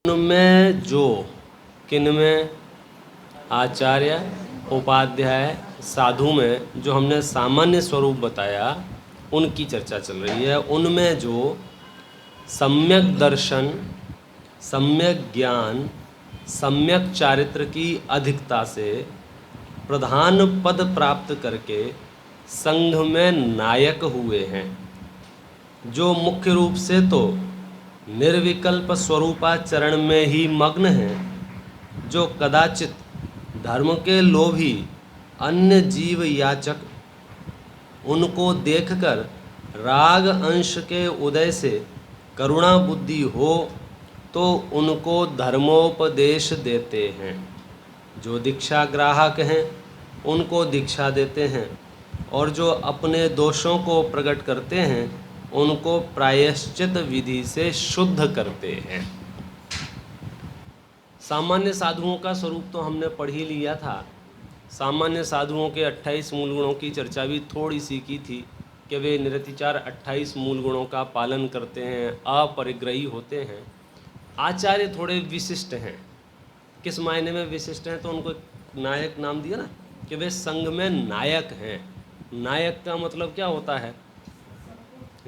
उनमें जो, किनमें, आचार्य, उपाध्याय, साधु में जो हमने सामान्य स्वरूप बताया उनकी चर्चा चल रही है। उनमें जो सम्यक दर्शन, सम्यक ज्ञान, सम्यक चारित्र की अधिकता से प्रधान पद प्राप्त करके संघ में नायक हुए हैं, जो मुख्य रूप से तो निर्विकल्प स्वरूपाचरण में ही मग्न हैं, जो कदाचित धर्म के लोभी अन्य जीव याचक उनको देखकर राग अंश के उदय से करुणा बुद्धि हो तो उनको धर्मोपदेश देते हैं, जो दीक्षा ग्राहक हैं उनको दीक्षा देते हैं, और जो अपने दोषों को प्रकट करते हैं उनको प्रायश्चित विधि से शुद्ध करते हैं। सामान्य साधुओं का स्वरूप तो हमने पढ़ ही लिया था। सामान्य साधुओं के 28 मूल गुणों की चर्चा भी थोड़ी सी की थी कि वे निरतिचार 28 मूल गुणों का पालन करते हैं, अपरिग्रही होते हैं। आचार्य थोड़े विशिष्ट हैं। किस मायने में विशिष्ट हैं? तो उनको नायक नाम दिया ना, कि वे संघ में नायक हैं। नायक का मतलब क्या होता है?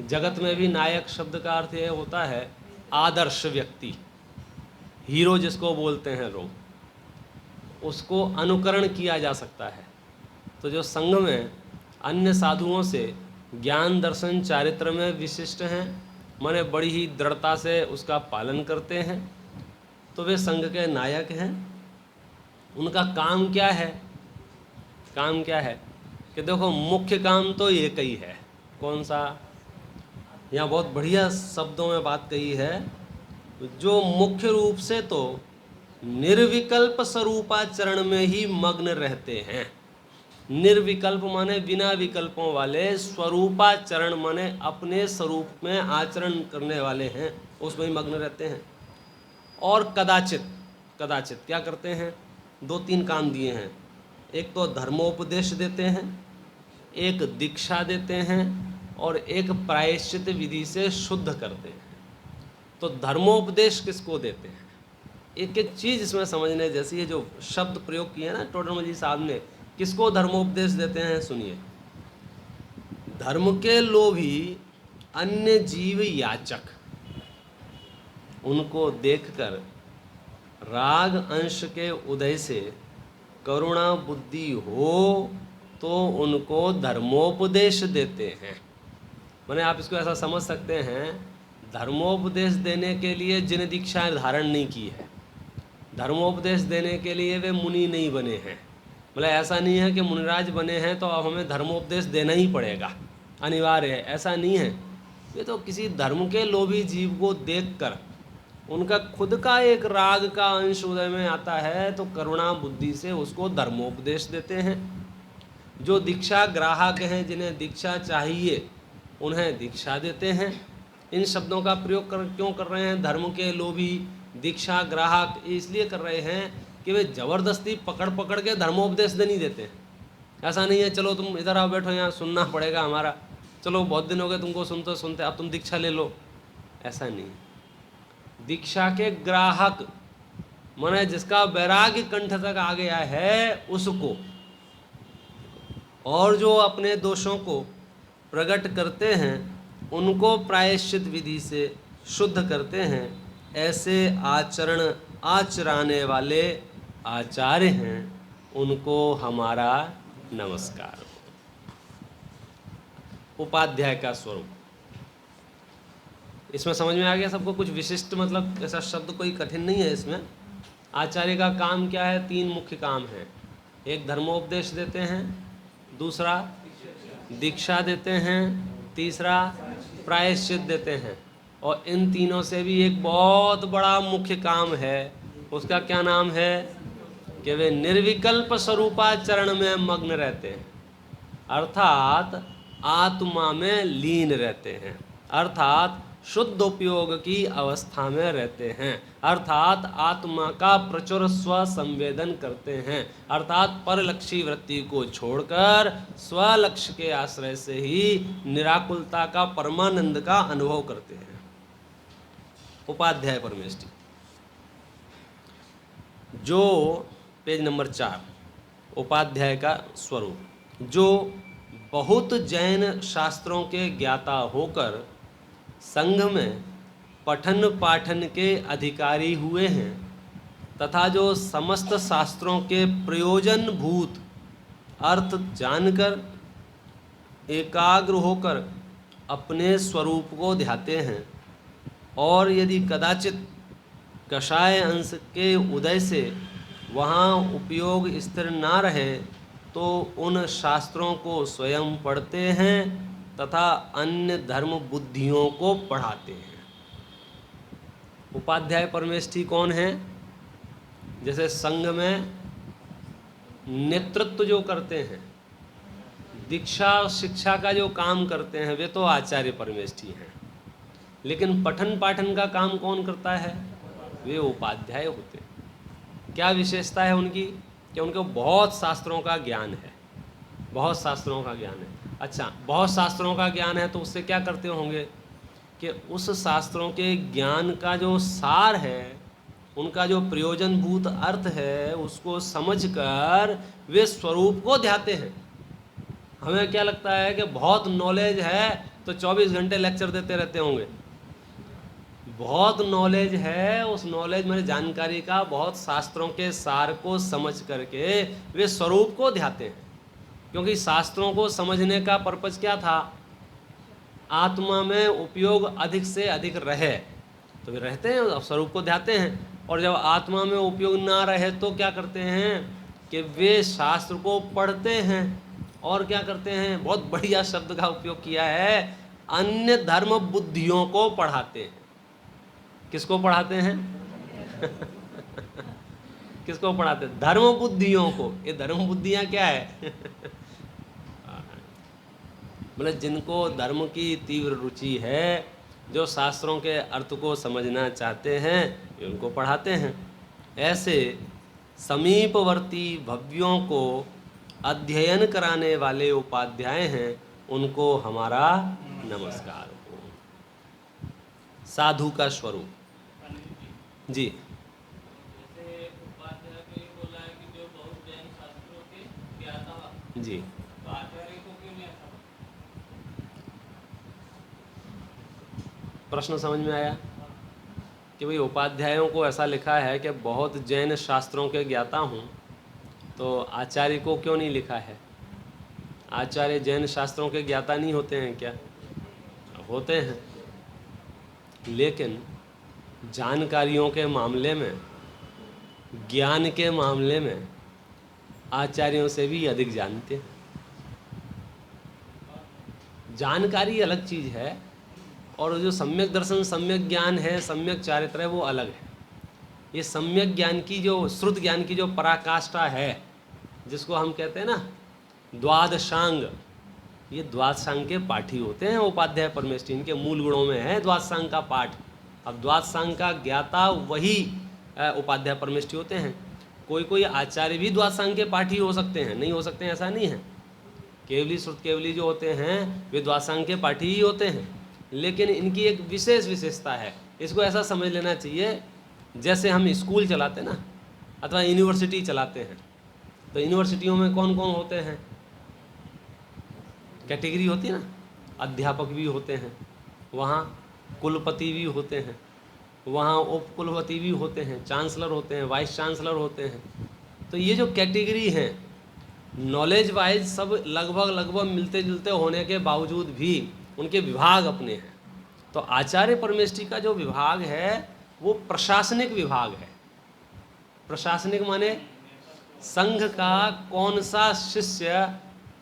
जगत में भी नायक शब्द का अर्थ यह होता है आदर्श व्यक्ति, हीरो जिसको बोलते हैं लोग, उसको अनुकरण किया जा सकता है। तो जो संघ में अन्य साधुओं से ज्ञान दर्शन चारित्र में विशिष्ट हैं, माने बड़ी ही दृढ़ता से उसका पालन करते हैं, तो वे संघ के नायक हैं। उनका काम क्या है? काम क्या है कि देखो, मुख्य काम तो एक ही है। कौन सा? यहाँ बहुत बढ़िया शब्दों में बात कही है, जो मुख्य रूप से तो निर्विकल्प स्वरूपाचरण में ही मग्न रहते हैं। निर्विकल्प माने बिना विकल्पों वाले, स्वरूपाचरण माने अपने स्वरूप में आचरण करने वाले हैं, उसमें ही मग्न रहते हैं। और कदाचित, कदाचित क्या करते हैं? 2-3 काम दिए हैं। एक तो धर्मोपदेश देते हैं, एक दीक्षा देते हैं, और एक प्रायश्चित विधि से शुद्ध करते हैं। तो धर्मोपदेश किसको देते हैं? एक एक चीज़ इसमें समझने जैसी है। जो शब्द प्रयोग किए ना टोडरमल जी साहब ने, किसको धर्मोपदेश देते हैं? सुनिए, धर्म के लोभी अन्य जीव याचक उनको देखकर राग अंश के उदय से करुणा बुद्धि हो तो उनको धर्मोपदेश देते हैं। माने आप इसको ऐसा समझ सकते हैं, धर्मोपदेश देने के लिए जिन दीक्षाएं धारण नहीं की है, धर्मोपदेश देने के लिए वे मुनि नहीं बने हैं। मतलब ऐसा नहीं है कि मुनिराज बने हैं तो अब हमें धर्मोपदेश देना ही पड़ेगा, अनिवार्य है, ऐसा नहीं है। ये तो किसी धर्म के लोभी जीव को देखकर उनका खुद का एक राग का अंश उदय में आता है तो करुणा बुद्धि से उसको धर्मोपदेश देते हैं। जो दीक्षा ग्राहक हैं, जिन्हें दीक्षा चाहिए, उन्हें दीक्षा देते हैं। इन शब्दों का प्रयोग क्यों कर रहे हैं? धर्म के लोभी, दीक्षा ग्राहक, इसलिए कर रहे हैं कि वे ज़बरदस्ती पकड़ पकड़ के धर्मोपदेश नहीं देते हैं। ऐसा नहीं है चलो तुम इधर आओ, बैठो, यहाँ सुनना पड़ेगा हमारा, चलो बहुत दिन हो गए तुमको सुनते सुनते, अब तुम दीक्षा ले लो। ऐसा नहीं। दीक्षा के ग्राहक माने जिसका वैराग्य कंठ तक आ गया है उसको, और जो अपने दोषों को प्रकट करते हैं उनको प्रायश्चित विधि से शुद्ध करते हैं। ऐसे आचरण आचराने वाले आचार्य हैं, उनको हमारा नमस्कार। उपाध्याय का स्वरूप इसमें समझ में आ गया सबको? कुछ विशिष्ट मतलब ऐसा शब्द कोई कठिन नहीं है इसमें। आचार्य का काम क्या है? 3 मुख्य काम हैं। एक धर्मोपदेश देते हैं, दूसरा दीक्षा देते हैं, तीसरा प्रायश्चित देते हैं। और इन तीनों से भी एक बहुत बड़ा मुख्य काम है, उसका क्या नाम है? कि वे निर्विकल्प स्वरूपाचरण में मग्न रहते हैं, अर्थात आत्मा में लीन रहते हैं, अर्थात शुद्ध उपयोग की अवस्था में रहते हैं, अर्थात आत्मा का प्रचुर स्व संवेदन करते हैं, अर्थात परलक्षी वृत्ति को छोड़कर स्वलक्ष्य के आश्रय से ही निराकुलता का, परमानंद का अनुभव करते हैं। उपाध्याय परमेष्टि जो पेज नंबर 4 उपाध्याय का स्वरूप, जो बहुत जैन शास्त्रों के ज्ञाता होकर संघ में पठन पाठन के अधिकारी हुए हैं तथा जो समस्त शास्त्रों के प्रयोजन भूत अर्थ जानकर एकाग्र होकर अपने स्वरूप को ध्याते हैं, और यदि कदाचित कषाय अंश के उदय से वहाँ उपयोग स्थिर ना रहे तो उन शास्त्रों को स्वयं पढ़ते हैं तथा अन्य धर्म बुद्धियों को पढ़ाते हैं। उपाध्याय परमेष्ठी कौन है? जैसे संघ में नेतृत्व जो करते हैं, दीक्षा शिक्षा का जो काम करते हैं, वे तो आचार्य परमेष्ठी हैं, लेकिन पठन पाठन का काम कौन करता है? वे उपाध्याय होते हैं। क्या विशेषता है उनकी? कि उनको बहुत शास्त्रों का ज्ञान है, बहुत शास्त्रों का ज्ञान है। अच्छा, बहुत शास्त्रों का ज्ञान है तो उससे क्या करते होंगे कि उस शास्त्रों के ज्ञान का जो सार है, उनका जो प्रयोजनभूत अर्थ है, उसको समझकर वे स्वरूप को ध्याते हैं। हमें क्या लगता है कि बहुत नॉलेज है तो 24 घंटे लेक्चर देते रहते होंगे। बहुत नॉलेज है, उस नॉलेज में जानकारी का, बहुत शास्त्रों के सार को समझ करके वे स्वरूप को ध्याते हैं। क्योंकि शास्त्रों को समझने का पर्पज क्या था? आत्मा में उपयोग अधिक से अधिक रहे, तो वे रहते हैं, स्वरूप को ध्याते हैं। और जब आत्मा में उपयोग ना रहे तो क्या करते हैं कि वे शास्त्र को पढ़ते हैं और क्या करते हैं? बहुत बढ़िया शब्द का उपयोग किया है, अन्य धर्म बुद्धियों को पढ़ाते हैं। किसको पढ़ाते हैं? किसको पढ़ाते हैं? धर्म बुद्धियों को। ये धर्म बुद्धियां क्या है? मतलब जिनको धर्म की तीव्र रुचि है, जो शास्त्रों के अर्थ को समझना चाहते हैं, वे उनको पढ़ाते हैं। ऐसे समीपवर्ती भव्यों को अध्ययन कराने वाले उपाध्याय हैं, उनको हमारा नमस्कार हो। साधु का स्वरूप जी। जैसे उपाध्याय को ये बोला है कि जो बहुत जैन शास्त्रों के ज्ञाता जी, तो आचार्य को क्यों नहीं ऐसा? प्रश्न समझ में आया कि भाई उपाध्यायों को ऐसा लिखा है कि बहुत जैन शास्त्रों के ज्ञाता हूँ, तो आचार्य को क्यों नहीं लिखा है? आचार्य जैन शास्त्रों के ज्ञाता नहीं होते हैं क्या? होते हैं, लेकिन जानकारियों के मामले में, ज्ञान के मामले में आचार्यों से भी अधिक जानते हैं। जानकारी अलग चीज़ है और जो सम्यक दर्शन, सम्यक ज्ञान है, सम्यक चारित्र है, वो अलग है। ये सम्यक ज्ञान की जो, श्रुत ज्ञान की जो पराकाष्ठा है, जिसको हम कहते हैं ना द्वादशांग, ये द्वादशांग के पाठी होते हैं उपाध्याय परमेष्ठी। इनके मूल गुणों में है द्वादशांग का पाठ। अब द्वादशांग का ज्ञाता वही उपाध्याय परमेष्ठी होते हैं। कोई कोई आचार्य भी द्वादशांग के पाठी हो सकते हैं, नहीं हो सकते हैं ऐसा नहीं है। केवली श्रुत केवली जो होते हैं वे द्वादशांग के पाठी ही होते हैं, लेकिन इनकी एक विशेष विशेषता है। इसको ऐसा समझ लेना चाहिए, जैसे हम स्कूल चलाते ना अथवा यूनिवर्सिटी चलाते हैं, तो यूनिवर्सिटियों में कौन कौन होते हैं? कैटेगरी होती है ना, अध्यापक भी होते हैं, वहाँ कुलपति भी होते हैं, वहाँ उप कुलपति भी होते हैं, चांसलर होते हैं, वाइस चांसलर होते हैं। तो ये जो कैटेगरी हैं, नॉलेज वाइज सब लगभग मिलते जुलते होने के बावजूद भी उनके विभाग अपने हैं। तो आचार्य परमेष्ठी का जो विभाग है वो प्रशासनिक विभाग है। प्रशासनिक माने संघ का कौन सा शिष्य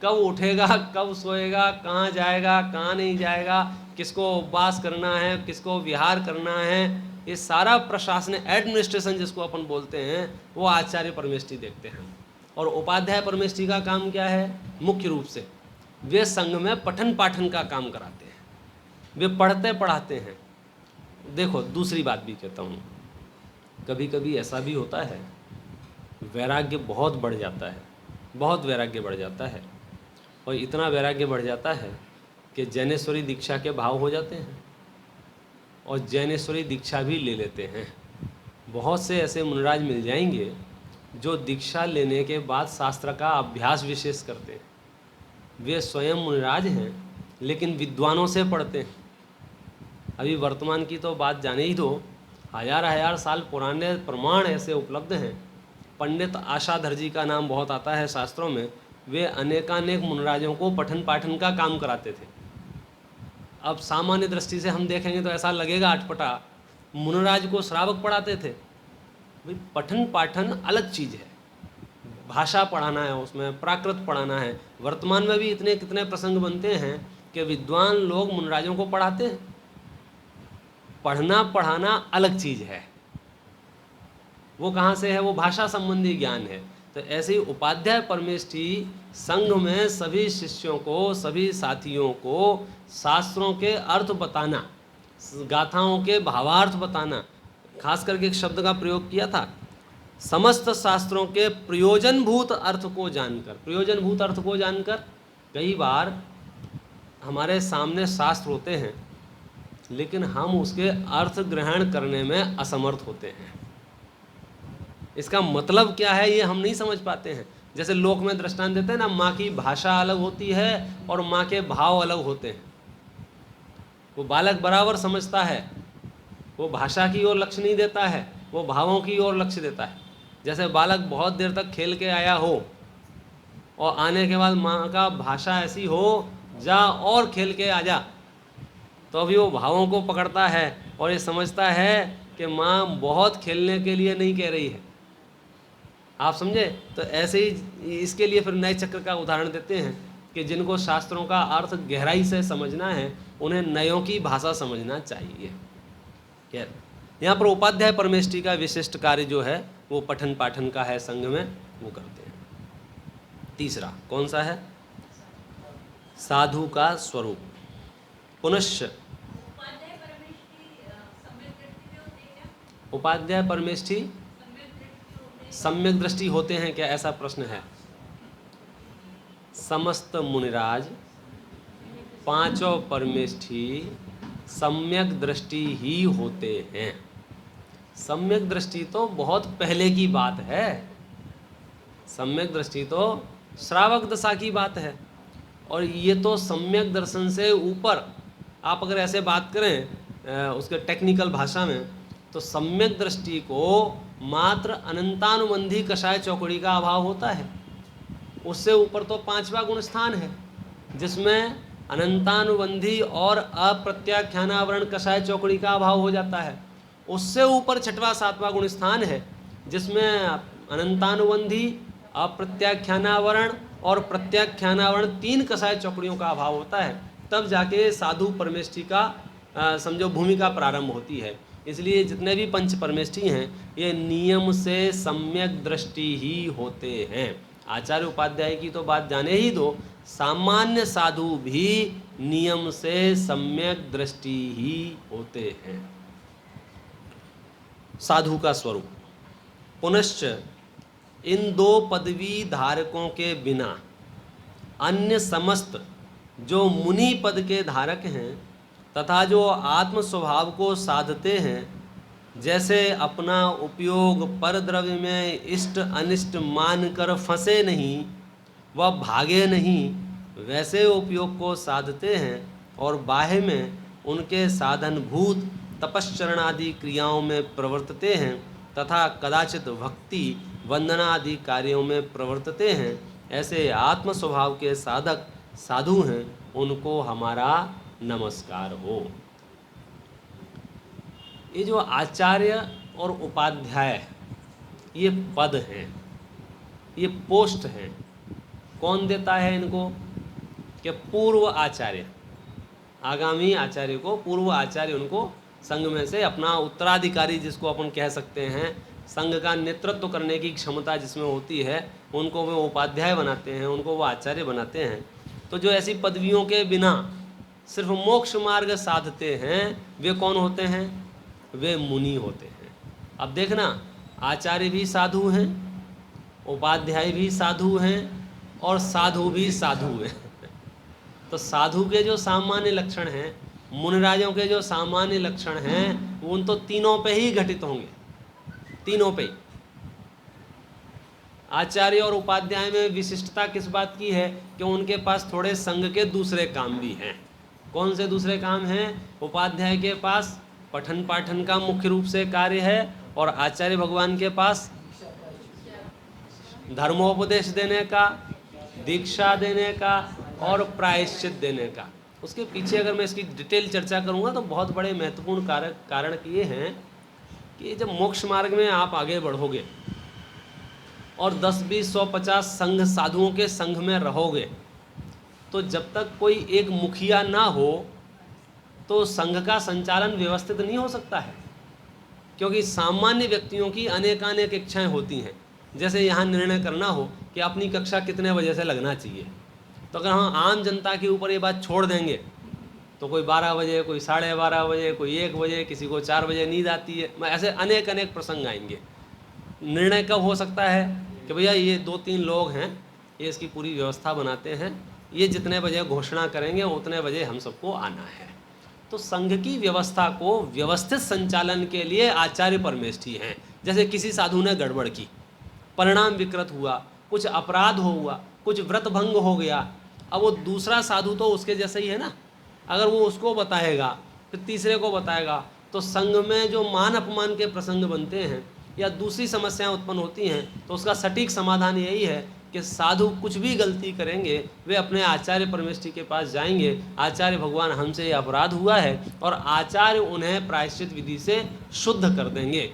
कब उठेगा, कब सोएगा, कहाँ जाएगा, कहाँ नहीं जाएगा, किसको उपवास करना है, किसको विहार करना है, ये सारा प्रशासन, एडमिनिस्ट्रेशन जिसको अपन बोलते हैं, वो आचार्य परमेष्ठी देखते हैं। और उपाध्याय परमेष्ठी का काम क्या है? मुख्य रूप से वे संघ में पठन पाठन का काम कराते हैं, वे पढ़ते पढ़ाते हैं। देखो दूसरी बात भी कहता हूँ, कभी कभी ऐसा भी होता है वैराग्य बहुत बढ़ जाता है, बहुत वैराग्य बढ़ जाता है, और इतना वैराग्य बढ़ जाता है कि जैनेश्वरी दीक्षा के भाव हो जाते हैं और जैनेश्वरी दीक्षा भी ले लेते हैं। बहुत से ऐसे मुनिराज मिल जाएंगे जो दीक्षा लेने के बाद शास्त्र का अभ्यास विशेष करते हैं। वे स्वयं मुनिराज हैं लेकिन विद्वानों से पढ़ते हैं। अभी वर्तमान की तो बात जाने ही दो, हजार हजार साल पुराने प्रमाण ऐसे उपलब्ध हैं। पंडित आशाधर जी का नाम बहुत आता है शास्त्रों में। वे अनेकानेक मुनिराजों को पठन पाठन का काम कराते थे। अब सामान्य दृष्टि से हम देखेंगे तो ऐसा लगेगा अटपटा, मुनिराज को श्रावक पढ़ाते थे। भाई पठन पाठन अलग चीज़ है, भाषा पढ़ाना है, उसमें प्राकृत पढ़ाना है। वर्तमान में भी इतने कितने प्रसंग बनते हैं कि विद्वान लोग मुनिराजों को पढ़ाते हैं। पढ़ना पढ़ाना अलग चीज़ है, वो कहाँ से है, वो भाषा संबंधी ज्ञान है। तो ऐसे ही उपाध्याय परमेष्ठी संघ में सभी शिष्यों को, सभी साथियों को शास्त्रों के अर्थ बताना, गाथाओं के भावार्थ बताना, खास करके एक शब्द का प्रयोग किया था, समस्त शास्त्रों के प्रयोजनभूत अर्थ को जानकर। प्रयोजनभूत अर्थ को जानकर, कई बार हमारे सामने शास्त्र होते हैं लेकिन हम उसके अर्थ ग्रहण करने में असमर्थ होते हैं। इसका मतलब क्या है ये हम नहीं समझ पाते हैं। जैसे लोक में दृष्टांत देते हैं ना, माँ की भाषा अलग होती है और माँ के भाव अलग होते हैं। वो बालक बराबर समझता है, वो भाषा की ओर लक्ष्य नहीं देता है, वो भावों की ओर लक्ष्य देता है। जैसे बालक बहुत देर तक खेल के आया हो और आने के बाद माँ का भाषा ऐसी हो, जा और खेल के आ जा, तो अभी वो भावों को पकड़ता है और ये समझता है कि माँ बहुत खेलने के लिए नहीं कह रही है। आप समझे? तो ऐसे ही इसके लिए फिर नए चक्र का उदाहरण देते हैं कि जिनको शास्त्रों का अर्थ गहराई से समझना है उन्हें नयों की भाषा समझना चाहिए। खैर, यहाँ पर उपाध्याय परमेष्ठी का विशिष्ट कार्य जो है वो पठन पाठन का है, संघ में वो करते हैं। तीसरा कौन सा है? साधु का स्वरूप। पुनश्च उपाध्याय परमेष्ठी सम्यक दृष्टि होते हैं क्या, ऐसा प्रश्न है। समस्त मुनिराज पांचों परमेष्ठी सम्यक दृष्टि ही होते हैं। सम्यक दृष्टि तो बहुत पहले की बात है, सम्यक दृष्टि तो श्रावक दशा की बात है। और ये तो सम्यक दर्शन से ऊपर, आप अगर ऐसे बात करें उसके टेक्निकल भाषा में, तो सम्यक दृष्टि को मात्र अनंतानुबंधी कषाय चौकड़ी का अभाव होता है। उससे ऊपर तो पांचवा गुण स्थान है जिसमें अनंतानुबंधी और अप्रत्याख्यानावरण कषाय चौकड़ी का अभाव हो जाता है। उससे ऊपर छठवां सातवां गुण स्थान है जिसमें अनंतानुबंधी, अप्रत्याख्यानावरण और प्रत्याख्यानावरण तीन कषाय चौकड़ियों का अभाव होता है। तब जाके साधु परमेष्ठी का समझो भूमिका प्रारंभ होती है। इसलिए जितने भी पंच परमेष्ठी हैं ये नियम से सम्यक दृष्टि ही होते हैं। आचार्य उपाध्याय की तो बात जाने ही दो, सामान्य साधु भी नियम से सम्यक दृष्टि ही होते हैं। साधु का स्वरूप। पुनश्च इन दो पदवी धारकों के बिना अन्य समस्त जो मुनि पद के धारक हैं तथा जो आत्म स्वभाव को साधते हैं, जैसे अपना उपयोग पर द्रव्य में इष्ट अनिष्ट मानकर फंसे नहीं व भागे नहीं, वैसे उपयोग को साधते हैं और बाह्य में उनके साधनभूत तपश्चरण आदि क्रियाओं में प्रवर्तते हैं तथा कदाचित भक्ति वंदना आदि कार्यों में प्रवर्तते हैं। ऐसे आत्म स्वभाव के साधक साधु हैं, उनको हमारा नमस्कार हो। ये जो आचार्य और उपाध्याय ये पद हैं, ये पोस्ट हैं, कौन देता है इनको? कि पूर्व आचार्य, आगामी आचार्य को पूर्व आचार्य उनको संघ में से अपना उत्तराधिकारी जिसको अपन कह सकते हैं, संघ का नेतृत्व करने की क्षमता जिसमें होती है, उनको वो उपाध्याय बनाते हैं, उनको वो आचार्य बनाते हैं। तो जो ऐसी पदवियों के बिना सिर्फ मोक्ष मार्ग साधते हैं वे कौन होते हैं? वे मुनि होते हैं। अब देखना, आचार्य भी साधु हैं, उपाध्याय भी साधु हैं और साधु भी साधु हैं। तो साधु के जो सामान्य लक्षण हैं, मुनिराजों के जो सामान्य लक्षण हैं, वो उन तो तीनों पे ही घटित होंगे। तीनों पे। आचार्य और उपाध्याय में विशिष्टता किस बात की है कि उनके पास थोड़े संघ के दूसरे काम भी हैं। कौन से दूसरे काम हैं? उपाध्याय के पास पठन पाठन का मुख्य रूप से कार्य है और आचार्य भगवान के पास धर्मोपदेश देने का, दीक्षा देने का और प्रायश्चित देने का। उसके पीछे अगर मैं इसकी डिटेल चर्चा करूंगा तो बहुत बड़े महत्वपूर्ण कारण ये हैं कि जब मोक्ष मार्ग में आप आगे बढ़ोगे और 10, 20, 100, 50 संघ साधुओं के संघ में रहोगे तो जब तक कोई एक मुखिया ना हो तो संघ का संचालन व्यवस्थित नहीं हो सकता है, क्योंकि सामान्य व्यक्तियों की अनेकानेक इच्छाएं होती हैं। जैसे यहाँ निर्णय करना हो कि अपनी कक्षा कितने बजे से लगना चाहिए, तो अगर हम आम जनता के ऊपर ये बात छोड़ देंगे तो कोई 12 बजे, कोई 12:30 बजे, कोई 1 बजे, किसी को 4 बजे नींद आती है, ऐसे अनेक अनेक प्रसंग आएंगे। निर्णय कब हो सकता है कि भैया ये 2-3 लोग हैं, ये इसकी पूरी व्यवस्था बनाते हैं, ये जितने बजे घोषणा करेंगे उतने बजे हम सबको आना है। तो संघ की व्यवस्था को व्यवस्थित संचालन के लिए आचार्य परमेष्ठी हैं। जैसे किसी साधु ने गड़बड़ की, परिणाम विकृत हुआ, कुछ अपराध हुआ, कुछ व्रत भंग हो गया, अब वो दूसरा साधु तो उसके जैसे ही है ना, अगर वो उसको बताएगा फिर तीसरे को बताएगा तो संघ में जो मान अपमान के प्रसंग बनते हैं या दूसरी समस्याएं उत्पन्न होती हैं, तो उसका सटीक समाधान यही है कि साधु कुछ भी गलती करेंगे वे अपने आचार्य परमेष्ठी के पास जाएंगे, आचार्य भगवान हमसे ये अपराध हुआ है, और आचार्य उन्हें प्रायश्चित विधि से शुद्ध कर देंगे।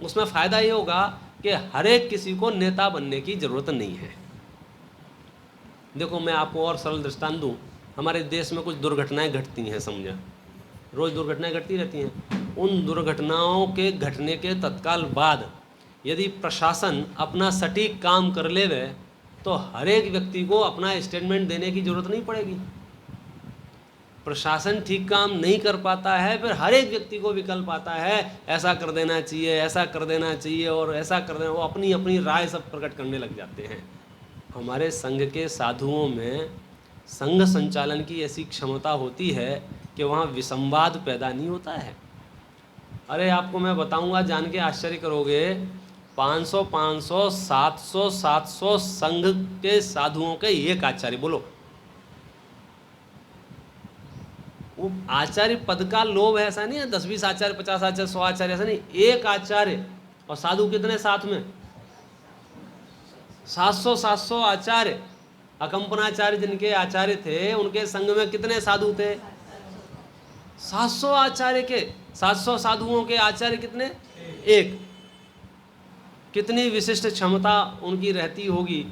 उसमें फ़ायदा ये होगा कि हर एक किसी को नेता बनने की ज़रूरत नहीं है। देखो मैं आपको और सरल दृष्टांत दूँ, हमारे देश में कुछ दुर्घटनाएं घटती हैं, समझा, रोज़ दुर्घटनाएं घटती रहती हैं। उन दुर्घटनाओं के घटने के तत्काल बाद यदि प्रशासन अपना सटीक काम कर लेवे तो हर एक व्यक्ति को अपना स्टेटमेंट देने की ज़रूरत नहीं पड़ेगी। प्रशासन ठीक काम नहीं कर पाता है, फिर हर एक व्यक्ति को विकल्प आता है, ऐसा कर देना चाहिए, ऐसा कर देना चाहिए और ऐसा कर देना, वो अपनी अपनी राय सब प्रकट करने लग जाते हैं। हमारे संघ के साधुओं में संघ संचालन की ऐसी क्षमता होती है कि वहाँ विसंवाद पैदा नहीं होता है। अरे आपको मैं बताऊंगा, जान के आश्चर्य करोगे, 500, 700 संघ के साधुओं के एक आचार्य, बोलो, वो आचार्य पद का लोभ है, ऐसा नहीं है 10-20 आचार्य, 50 आचार्य, 100 आचार्य, ऐसा नहीं, एक आचार्य। और साधु कितने साथ में? 700 आचार्य। अकंपनाचार्य जिनके आचार्य थे उनके संघ में कितने साधु थे? 700 आचार्य के, 700 साधुओं के आचार्य कितने? एक। कितनी विशिष्ट क्षमता उनकी रहती होगी।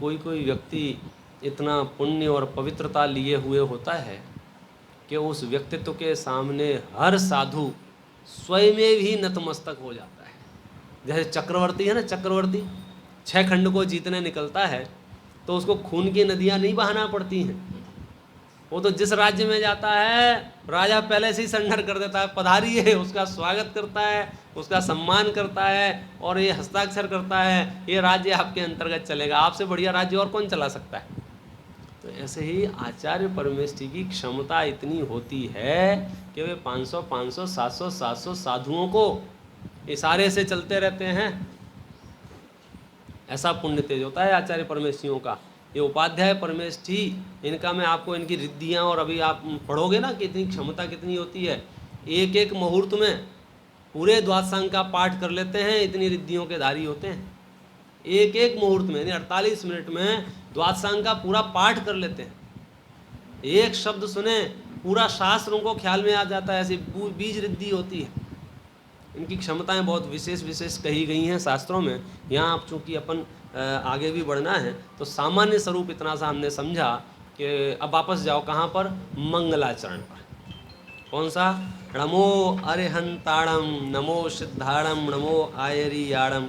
कोई कोई व्यक्ति इतना पुण्य और पवित्रता लिए हुए होता है कि उस व्यक्तित्व के सामने हर साधु स्वयं भी नतमस्तक हो जाता है। जैसे चक्रवर्ती है ना, चक्रवर्ती 6 खंड को जीतने निकलता है तो उसको खून की नदियाँ नहीं बहाना पड़ती हैं। वो तो जिस राज्य में जाता है राजा पहले से ही संडर कर देता है, पधारी है, उसका स्वागत करता है, उसका सम्मान करता है और ये हस्ताक्षर करता है, ये राज्य आपके अंतर्गत चलेगा, आपसे बढ़िया राज्य और कौन चला सकता है। तो ऐसे ही आचार्य परमेष्ठी की क्षमता इतनी होती है कि वे 500, 700 साधुओं को इशारे से चलते रहते हैं। ऐसा पुण्य तेज होता है आचार्य परमेष्ठियों का। ये उपाध्याय परमेष्ठी, इनका मैं आपको इनकी रिद्धियाँ, और अभी आप पढ़ोगे ना कि इतनी क्षमता कितनी होती है, एक एक मुहूर्त में पूरे द्वादशांग का पाठ कर लेते हैं, इतनी रिद्धियों के धारी होते हैं। एक एक मुहूर्त में यानी 48 मिनट में द्वादशांग का पूरा पाठ कर लेते हैं। एक शब्द सुने पूरा शास्त्र उनको ख्याल में आ जाता है, ऐसी बीज रिद्धि होती है। इनकी क्षमताएं बहुत विशेष कही गई हैं शास्त्रों में। यहाँ आप चूँकि अपन आगे भी बढ़ना है तो सामान्य स्वरूप इतना सा हमने समझा कि अब वापस जाओ कहाँ पर? मंगलाचरण पर। कौन सा? नमो अरिहंताणम, नमो सिद्धाणम, नमो आयरियाणम,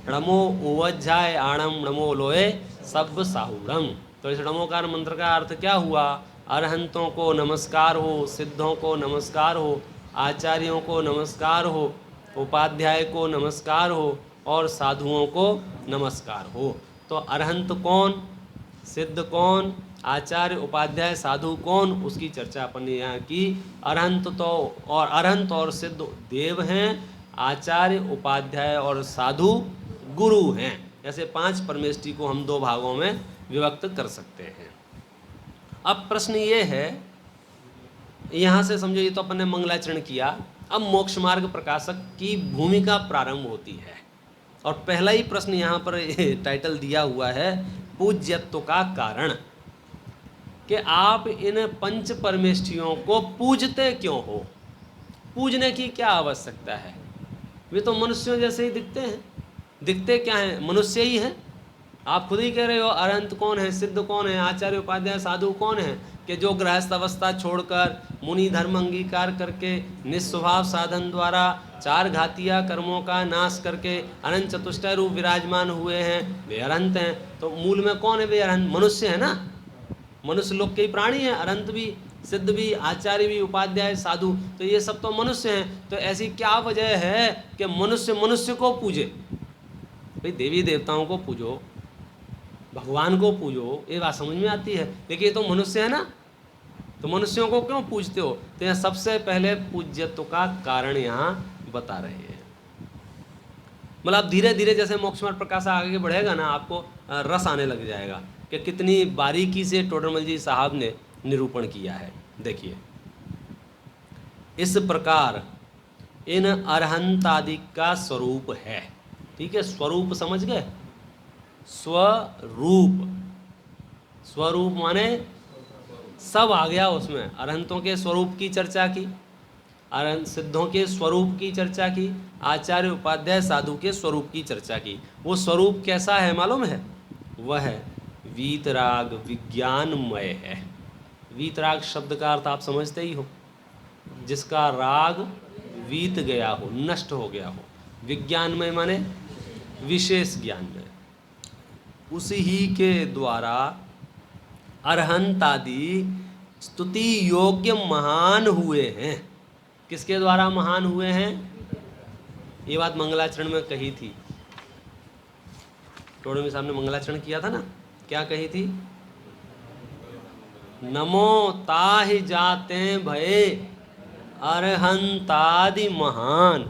नमो उवज्जाय आणम, नमो लोए सब साहुणम। तो इस नमोकार मंत्र का अर्थ क्या हुआ? अरहंतों को नमस्कार हो, सिद्धों को नमस्कार हो, आचार्यों को नमस्कार हो, उपाध्याय को नमस्कार हो और साधुओं को नमस्कार हो। तो अरहंत कौन, सिद्ध कौन, आचार्य उपाध्याय साधु कौन, उसकी चर्चा अपन ने यहाँ की। अरहंत और सिद्ध देव हैं, आचार्य उपाध्याय और साधु गुरु हैं। ऐसे 5 परमेष्टि को हम 2 भागों में विभक्त कर सकते हैं। अब प्रश्न ये है, यहाँ से समझो ये तो अपन ने मंगलाचरण किया, अब मोक्ष मार्ग प्रकाशक की भूमिका प्रारंभ होती है। और पहला ही प्रश्न यहाँ पर टाइटल दिया हुआ है, पूज्यत्व का कारण, कि आप इन 5 परमेष्ठियों को पूजते क्यों हो, पूजने की क्या आवश्यकता है। वे तो मनुष्यों जैसे ही दिखते हैं, दिखते क्या हैं, मनुष्य ही हैं। आप खुद ही कह रहे हो अरहंत कौन है, सिद्ध कौन है, आचार्य उपाध्याय साधु कौन है, कि जो गृहस्थ अवस्था छोड़कर मुनि धर्म अंगीकार करके निस्वभाव साधन द्वारा 4 घातिया कर्मों का नाश करके अनंत चतुष्टय रूप विराजमान हुए हैं, वे अरहंत हैं। तो मूल में कौन है वे अरहंत, मनुष्य है ना, मनुष्य लोक के ही प्राणी हैं, अरहंत भी, सिद्ध भी, आचार्य भी, उपाध्याय साधु, तो ये सब तो मनुष्य हैं। तो ऐसी क्या वजह है कि मनुष्य मनुष्य को पूजे। भाई देवी देवताओं को पूजो, भगवान को पूजो, ये बात समझ में आती है, लेकिन ये तो मनुष्य है ना, तो मनुष्यों को क्यों पूजते हो। तो यह सबसे पहले पूज्यत्व का कारण यहाँ बता रहे हैं। मतलब धीरे धीरे जैसे मोक्ष मार्ग प्रकाश आगे बढ़ेगा ना, आपको रस आने लग जाएगा कि कितनी बारीकी से टोडरमल जी साहब ने निरूपण किया है। देखिए, इस प्रकार इन अरहंतादि का स्वरूप है। ठीक है, स्वरूप समझ गए, स्वरूप, स्वरूप माने सब आ गया उसमें। अरहंतों के स्वरूप की चर्चा की, अरहंत सिद्धों के स्वरूप की चर्चा की, आचार्य उपाध्याय साधु के स्वरूप की चर्चा की। वो स्वरूप कैसा है मालूम है, वह वीतराग विज्ञानमय है। वीतराग शब्द का अर्थ आप समझते ही हो, जिसका राग वीत गया हो, नष्ट हो गया हो। विज्ञानमय माने विशेष ज्ञान में, उसी ही के द्वारा अरहंत आदि स्तुति योग्य महान हुए हैं। किसके द्वारा महान हुए हैं, ये बात मंगलाचरण में कही थी। टोडरमल साहब ने मंगलाचरण किया था ना, क्या कही थी, नमो ताहि जाते भये अरहंतादि महान,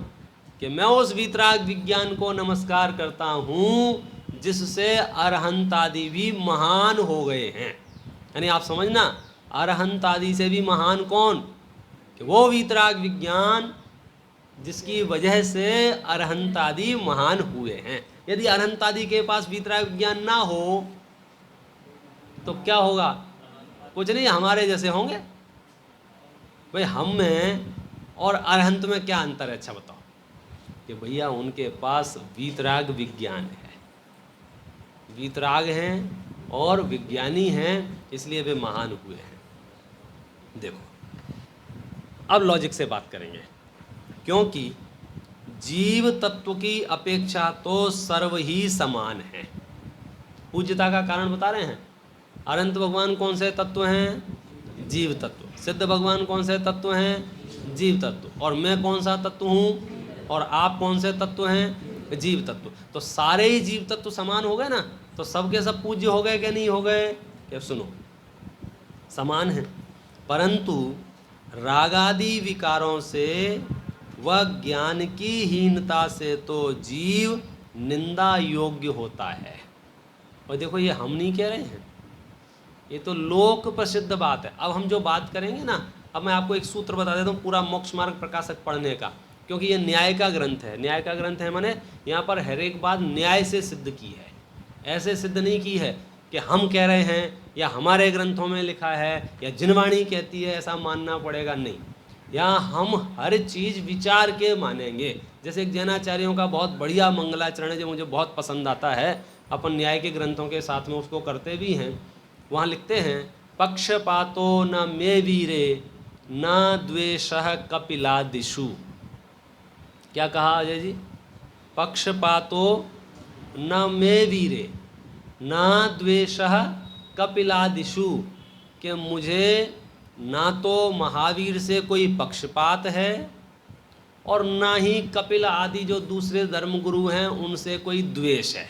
कि मैं उस वीतराग विज्ञान को नमस्कार करता हूँ जिससे अरहंत आदि भी महान हो गए हैं। यानी आप समझना, अरहंत आदि से भी महान कौन, कि वो वीतराग विज्ञान जिसकी वजह से अरहंत आदि महान हुए हैं। यदि अरहंत आदि के पास वीतराग विज्ञान ना हो तो क्या होगा, कुछ नहीं, हमारे जैसे होंगे। भाई हम में और अरहंत में क्या अंतर है, अच्छा बताओ। कि भैया उनके पास वीतराग विज्ञान है, वीतराग हैं और विज्ञानी हैं, इसलिए वे महान हुए हैं। देखो, अब लॉजिक से बात करेंगे, क्योंकि जीव तत्व की अपेक्षा तो सर्व ही समान है। पूज्यता का कारण बता रहे हैं। अनंत भगवान कौन से तत्व हैं, जीव तत्व। सिद्ध भगवान कौन से तत्व हैं, जीव तत्व। और मैं कौन सा तत्व हूँ, और आप कौन से तत्व हैं, जीव तत्व। तो सारे ही जीव तत्व समान हो गए ना, तो सबके सब पूज्य हो गए क्या नहीं हो गए। क्या सुनो, समान है, परंतु रागादि विकारों से व ज्ञान की हीनता से तो जीव निंदा योग्य होता है। और देखो, ये हम नहीं कह रहे हैं, ये तो लोक प्रसिद्ध बात है। अब हम जो बात करेंगे ना, अब मैं आपको एक सूत्र बता देता हूँ पूरा मोक्ष मार्ग प्रकाशक पढ़ने का, क्योंकि ये न्याय का ग्रंथ है। न्याय का ग्रंथ है माने यहाँ पर हर एक बात न्याय से सिद्ध की है, ऐसे सिद्ध नहीं की है कि हम कह रहे हैं या हमारे ग्रंथों में लिखा है या जिनवाणी कहती है ऐसा मानना पड़ेगा, नहीं। यहाँ हम हर चीज़ विचार के मानेंगे। जैसे एक जैनाचार्यों का बहुत बढ़िया मंगलाचरण है जो मुझे बहुत पसंद आता है, अपन न्याय के ग्रंथों के साथ में उसको करते भी हैं। वहाँ लिखते हैं, पक्षपातो न मे वीरे न द्वेषः कपिलादिषु। क्या कहा अजय जी, पक्षपातो न मे वीरे न द्वेषः कपिलादिषु, कि मुझे ना तो महावीर से कोई पक्षपात है और ना ही कपिल आदि जो दूसरे धर्मगुरु हैं उनसे कोई द्वेष है।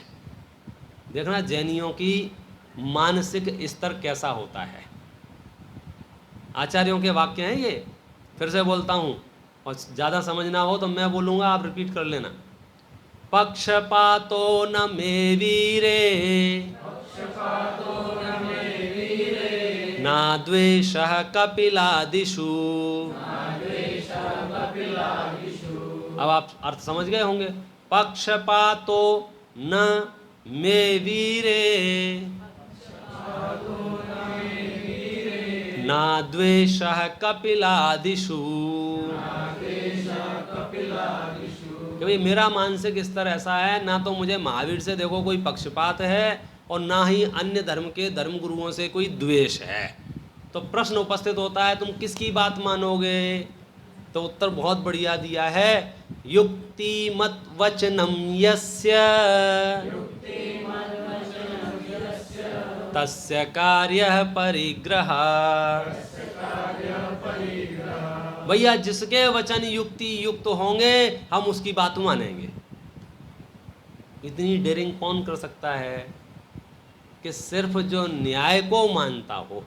देखना, जैनियों की मानसिक स्तर कैसा होता है। आचार्यों के वाक्य हैं ये, फिर से बोलता हूँ, और ज़्यादा समझना हो तो मैं बोलूँगा, आप रिपीट कर लेना। पक्षपातो न मे वीरे, ना द्वेषः कपिलादिषु। अब आप अर्थ समझ गए होंगे। पक्षपातो न मे वीरे, ना द्वेषः कपिलादिषु। कि भाई मेरा मानसिक स्तर ऐसा है, ना तो मुझे महावीर से देखो कोई पक्षपात है और ना ही अन्य धर्म के धर्म गुरुओं से कोई द्वेष है। तो प्रश्न उपस्थित होता है, तुम किसकी बात मानोगे? तो उत्तर बहुत बढ़िया दिया है, युक्ति मत वचनम यस्य तस्य कार्यः परिग्रह। भैया जिसके वचन युक्ति युक्त होंगे हम उसकी बात मानेंगे। इतनी डेयरिंग कौन कर सकता है कि सिर्फ जो न्याय को मानता हो।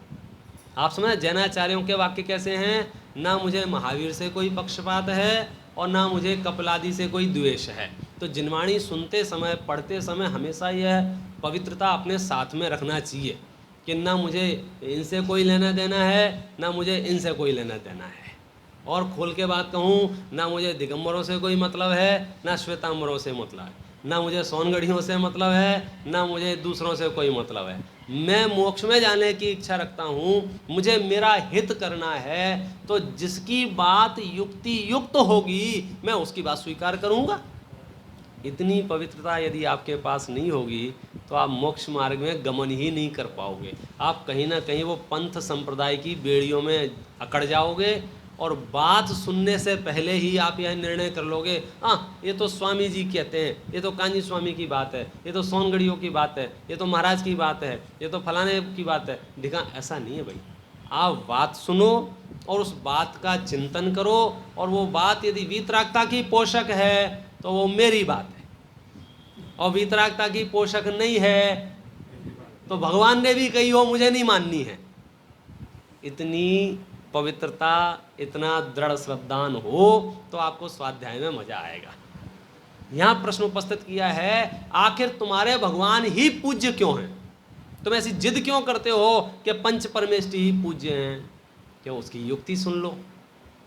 आप समझे जैनाचार्यों के वाक्य कैसे हैं, ना मुझे महावीर से कोई पक्षपात है और ना मुझे कपिलादि से कोई द्वेष है। तो जिनवाणी सुनते समय पढ़ते समय हमेशा यह पवित्रता अपने साथ में रखना चाहिए कि ना मुझे इनसे कोई लेना देना है, ना मुझे इनसे कोई लेना देना है। और खोल के बात कहूँ, ना मुझे दिगंबरों से कोई मतलब है, ना श्वेतांबरों से मतलब है, ना मुझे सोनगढ़ियों से मतलब है, ना मुझे दूसरों से कोई मतलब है। मैं मोक्ष में जाने की इच्छा रखता हूँ, मुझे मेरा हित करना है, तो जिसकी बात युक्ति युक्त होगी मैं उसकी बात स्वीकार करूँगा। इतनी पवित्रता यदि आपके पास नहीं होगी तो आप मोक्ष मार्ग में गमन ही नहीं कर पाओगे। आप कहीं ना कहीं वो पंथ संप्रदाय की बेड़ियों में अकड़ जाओगे और बात सुनने से पहले ही आप यह निर्णय कर लोगे, हाँ ये तो स्वामी जी कहते हैं, ये तो कांजी स्वामी की बात है, ये तो सोनगढ़ियों की बात है, ये तो महाराज की बात है, ये तो फलाने की बात है। दिखा ऐसा नहीं है भाई। आप बात सुनो और उस बात का चिंतन करो, और वो बात यदि वीतरागता की पोषक है तो वो मेरी बात है, और वीतरागता की पोषक नहीं है तो भगवान ने भी कही हो मुझे नहीं माननी है। इतनी पवित्रता, इतना दृढ़ श्रद्धान हो तो आपको स्वाध्याय में मजा आएगा। यहाँ प्रश्न उपस्थित किया है, आखिर तुम्हारे भगवान ही पूज्य क्यों हैं? तुम ऐसी जिद क्यों करते हो कि पंच परमेष्टि ही पूज्य हैं? क्यों? उसकी युक्ति सुन लो।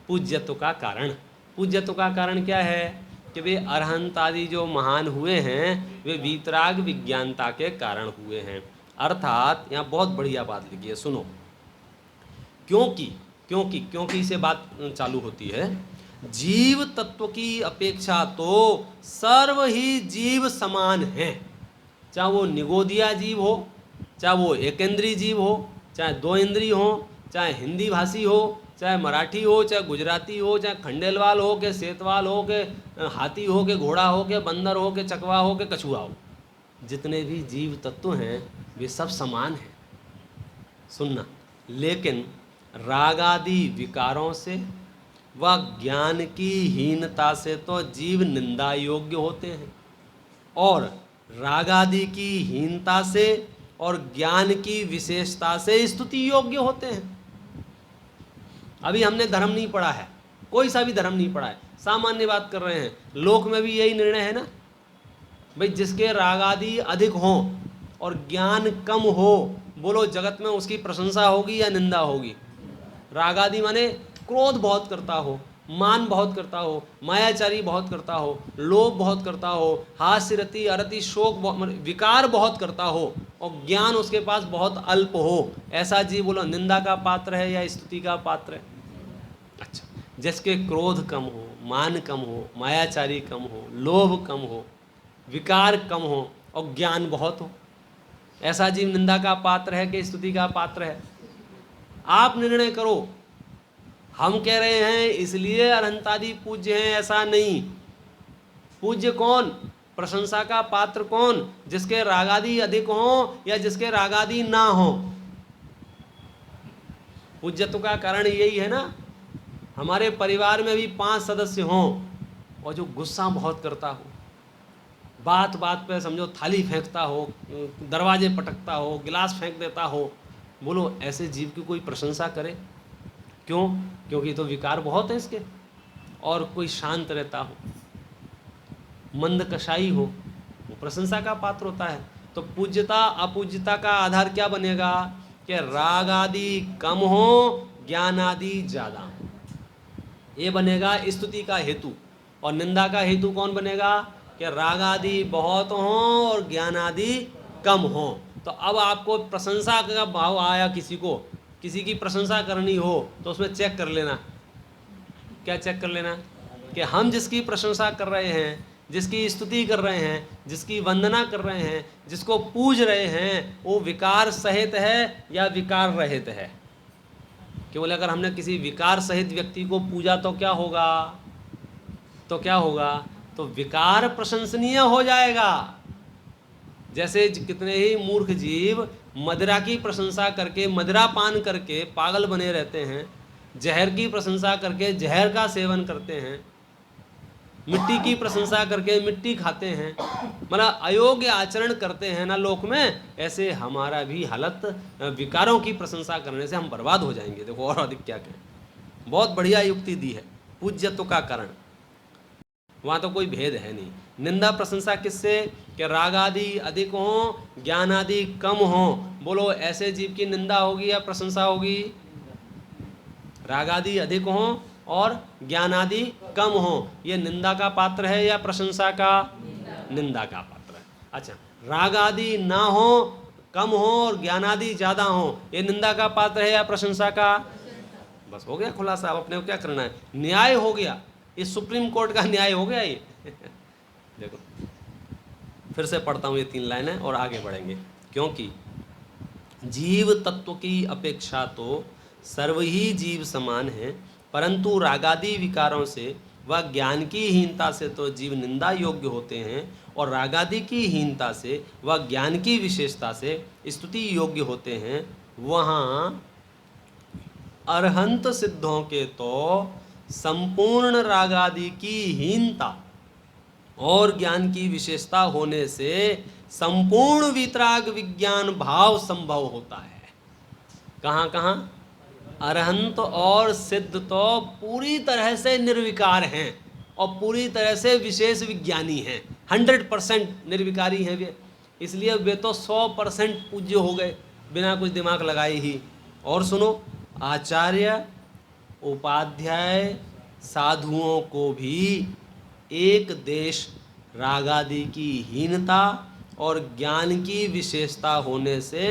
पूज्यत्व का कारण, पूज्यत्व का कारण क्या है कि वे अरहंत आदि जो महान हुए हैं वे वीतराग विज्ञानता के कारण हुए हैं। अर्थात यहाँ बहुत बढ़िया बात लिखी है, सुनो। क्योंकि से बात चालू होती है। जीव तत्व की अपेक्षा तो सर्व ही जीव समान हैं, चाहे वो निगोदिया जीव हो, चाहे वो एकेंद्रीय जीव हो, चाहे दो इंद्रिय हो, चाहे हिंदी भाषी हो, चाहे मराठी हो, चाहे गुजराती हो, चाहे खंडेलवाल हो के सेतवाल हो के हाथी हो के घोड़ा हो के बंदर हो के चकवा हो के कछुआ हो, जितने भी जीव तत्व हैं वे सब समान हैं। सुनना, लेकिन रागादि विकारों से व ज्ञान की हीनता से तो जीव निंदा योग्य होते हैं, और रागादि की हीनता से और ज्ञान की विशेषता से स्तुति योग्य होते हैं। अभी हमने धर्म नहीं पढ़ा है, कोई सा भी धर्म नहीं पढ़ा है, सामान्य बात कर रहे हैं। लोक में भी यही निर्णय है ना भाई, जिसके रागादि अधिक हों और ज्ञान कम हो, बोलो जगत में उसकी प्रशंसा होगी या निंदा होगी? रागादि माने क्रोध बहुत करता हो, मान बहुत करता हो, मायाचारी बहुत करता हो, लोभ बहुत करता हो, हास्य रति अरति शोक विकार बहुत करता हो, और ज्ञान उसके पास बहुत अल्प हो, ऐसा जीव बोलो निंदा का पात्र है या स्तुति का पात्र है? अच्छा, जिसके क्रोध कम हो, मान कम हो, मायाचारी कम हो, लोभ कम हो, विकार कम हो और ज्ञान बहुत हो, ऐसा जीव निंदा का पात्र है कि स्तुति का पात्र है? आप निर्णय करो। हम कह रहे हैं इसलिए अनंतादि पूज्य हैं, ऐसा नहीं। पूज्य कौन, प्रशंसा का पात्र कौन? जिसके रागादि अधिक हो या जिसके रागादि ना हो। पूज्यत्व का कारण यही है ना, हमारे परिवार में भी 5 सदस्य हों और जो गुस्सा बहुत करता हो, बात बात पे समझो थाली फेंकता हो, दरवाजे पटकता हो, गिलास फेंक देता हो, बोलो ऐसे जीव की कोई प्रशंसा करे? क्यों? क्योंकि तो विकार बहुत है इसके। और कोई शांत रहता हो, मंद कषाई हो, वो प्रशंसा का पात्र होता है। तो पूज्यता अपूज्यता का आधार क्या बनेगा? कि राग आदि कम हो, ज्ञान आदि ज़्यादा हो, ये बनेगा स्तुति का हेतु। और निंदा का हेतु कौन बनेगा? कि राग आदि बहुत हो और ज्ञान आदि कम हो। तो अब आपको प्रशंसा का भाव आया, किसी की प्रशंसा करनी हो तो उसमें चेक कर लेना। क्या चेक कर लेना? कि हम जिसकी प्रशंसा कर रहे हैं, जिसकी स्तुति कर रहे हैं, जिसकी वंदना कर रहे हैं, जिसको पूज रहे हैं, वो विकार सहित है या विकार रहित है? केवल अगर हमने किसी विकार सहित व्यक्ति को पूजा तो क्या होगा? तो विकार प्रशंसनीय हो जाएगा। जैसे कितने ही मूर्ख जीव मदिरा की प्रशंसा करके, मदिरा पान करके पागल बने रहते हैं, जहर की प्रशंसा करके जहर का सेवन करते हैं, मिट्टी की प्रशंसा करके मिट्टी खाते हैं, मतलब अयोग्य आचरण करते हैं ना लोक में। ऐसे हमारा भी हालत विकारों की प्रशंसा करने से हम बर्बाद हो जाएंगे। देखो और अधिक क्या कहें। बहुत बढ़िया युक्ति दी है, पूज्यत्व का कारण। वहाँ तो कोई भेद है नहीं। निंदा प्रशंसा किससे? कि राग आदि अधिक हो, ज्ञान आदि कम हो। बोलो ऐसे जीव की निंदा होगी या प्रशंसा होगी? राग आदि अधिक हो और ज्ञान आदि कम हो, ये निंदा का पात्र है या प्रशंसा का? निंदा का पात्र है। अच्छा, राग आदि ना हो, कम हो और ज्ञान आदि ज़्यादा हो, ये निंदा का पात्र है या प्रशंसा का? बस हो गया खुलासा। अब अपने को क्या करना है? न्याय हो गया, ये सुप्रीम कोर्ट का न्याय हो गया ये। देखो फिर से पढ़ता हूँ ये 3 लाइनें और आगे बढ़ेंगे। क्योंकि जीव तत्व की अपेक्षा तो सर्व ही जीव समान है, परंतु रागादि विकारों से व ज्ञान की हीनता से तो जीव निंदा योग्य होते हैं, और रागादि की हीनता से व ज्ञान की विशेषता से स्तुति योग्य होते हैं। वहाँ अरहंत सिद्धों के तो संपूर्ण रागादि की हीनता और ज्ञान की विशेषता होने से संपूर्ण वितराग विज्ञान भाव संभव होता है। कहाँ कहाँ? अरहंत और सिद्ध तो पूरी तरह से निर्विकार हैं और पूरी तरह से विशेष विज्ञानी हैं, 100% निर्विकारी हैं वे। इसलिए वे तो 100% पूज्य हो गए बिना कुछ दिमाग लगाए ही। और सुनो, आचार्य उपाध्याय साधुओं को भी एक देश रागादि की हीनता और ज्ञान की विशेषता होने से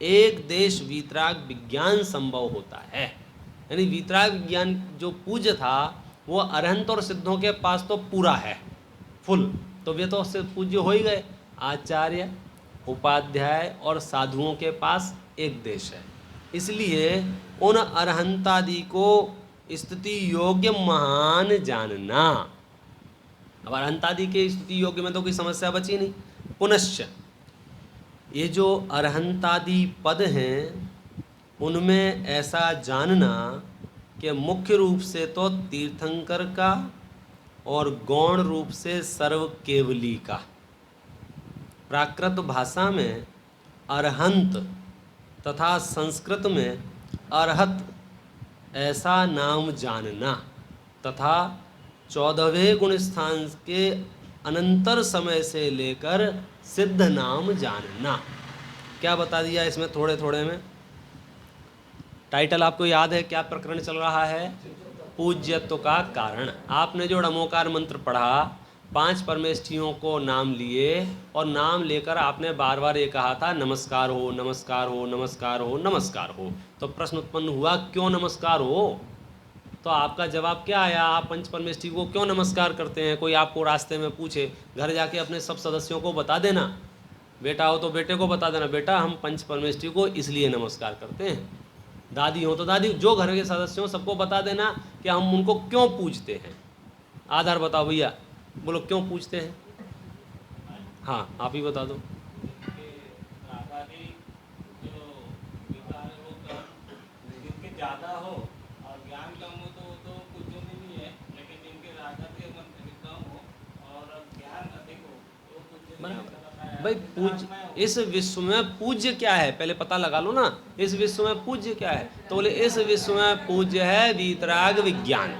एक देश वीतराग विज्ञान संभव होता है। यानी वीतराग विज्ञान जो पूज्य था वो अरहंत और सिद्धों के पास तो पूरा है, फुल, तो वे तो उससे पूज्य हो ही गए। आचार्य उपाध्याय और साधुओं के पास एक देश है, इसलिए उन अरहंतादि को स्तुति योग्य महान जानना। अब अरहंतादि के स्तुति योग्य में तो कोई समस्या बची नहीं। पुनश्च ये जो अरहंतादि पद हैं उनमें ऐसा जानना कि मुख्य रूप से तो तीर्थंकर का और गौण रूप से सर्व केवली का। प्राकृत भाषा में अरहंत तथा संस्कृत में अरहत ऐसा नाम जानना तथा 14वें गुण स्थान के अनंतर समय से लेकर सिद्ध नाम जानना। क्या बता दिया इसमें थोड़े थोड़े में? टाइटल आपको याद है? क्या प्रकरण चल रहा है? पूज्यत्व का कारण। आपने जो ड़मोकार मंत्र पढ़ा, 5 परमेष्ठियों को नाम लिए और नाम लेकर आपने बार बार ये कहा था नमस्कार हो, नमस्कार हो, नमस्कार हो, नमस्कार हो। तो प्रश्न उत्पन्न हुआ क्यों नमस्कार हो? तो आपका जवाब क्या आया? आप पंच परमेष्ठी को क्यों नमस्कार करते हैं? कोई आपको रास्ते में पूछे, घर जाके अपने सब सदस्यों को बता देना। बेटा हो तो बेटे को बता देना, बेटा हम पंच परमेष्ठी को इसलिए नमस्कार करते हैं। दादी हो तो दादी, जो घर के सदस्य हो सबको बता देना कि हम उनको क्यों पूजते हैं। आधार बताओ भैया, बोलो क्यों पूजते हैं? हाँ आप ही बता दो। ज़्यादा हो और ज्ञान कम हो तो पूज्य नहीं है, लेकिन जिनके रागा के मन कम हो और ज्ञान अधिक हो तो भाई इस विश्व में पूज्य क्या है, पहले पता लगा लो ना। इस विश्व में पूज्य क्या है? तो बोले इस विश्व में पूज्य है वीतराग विज्ञान।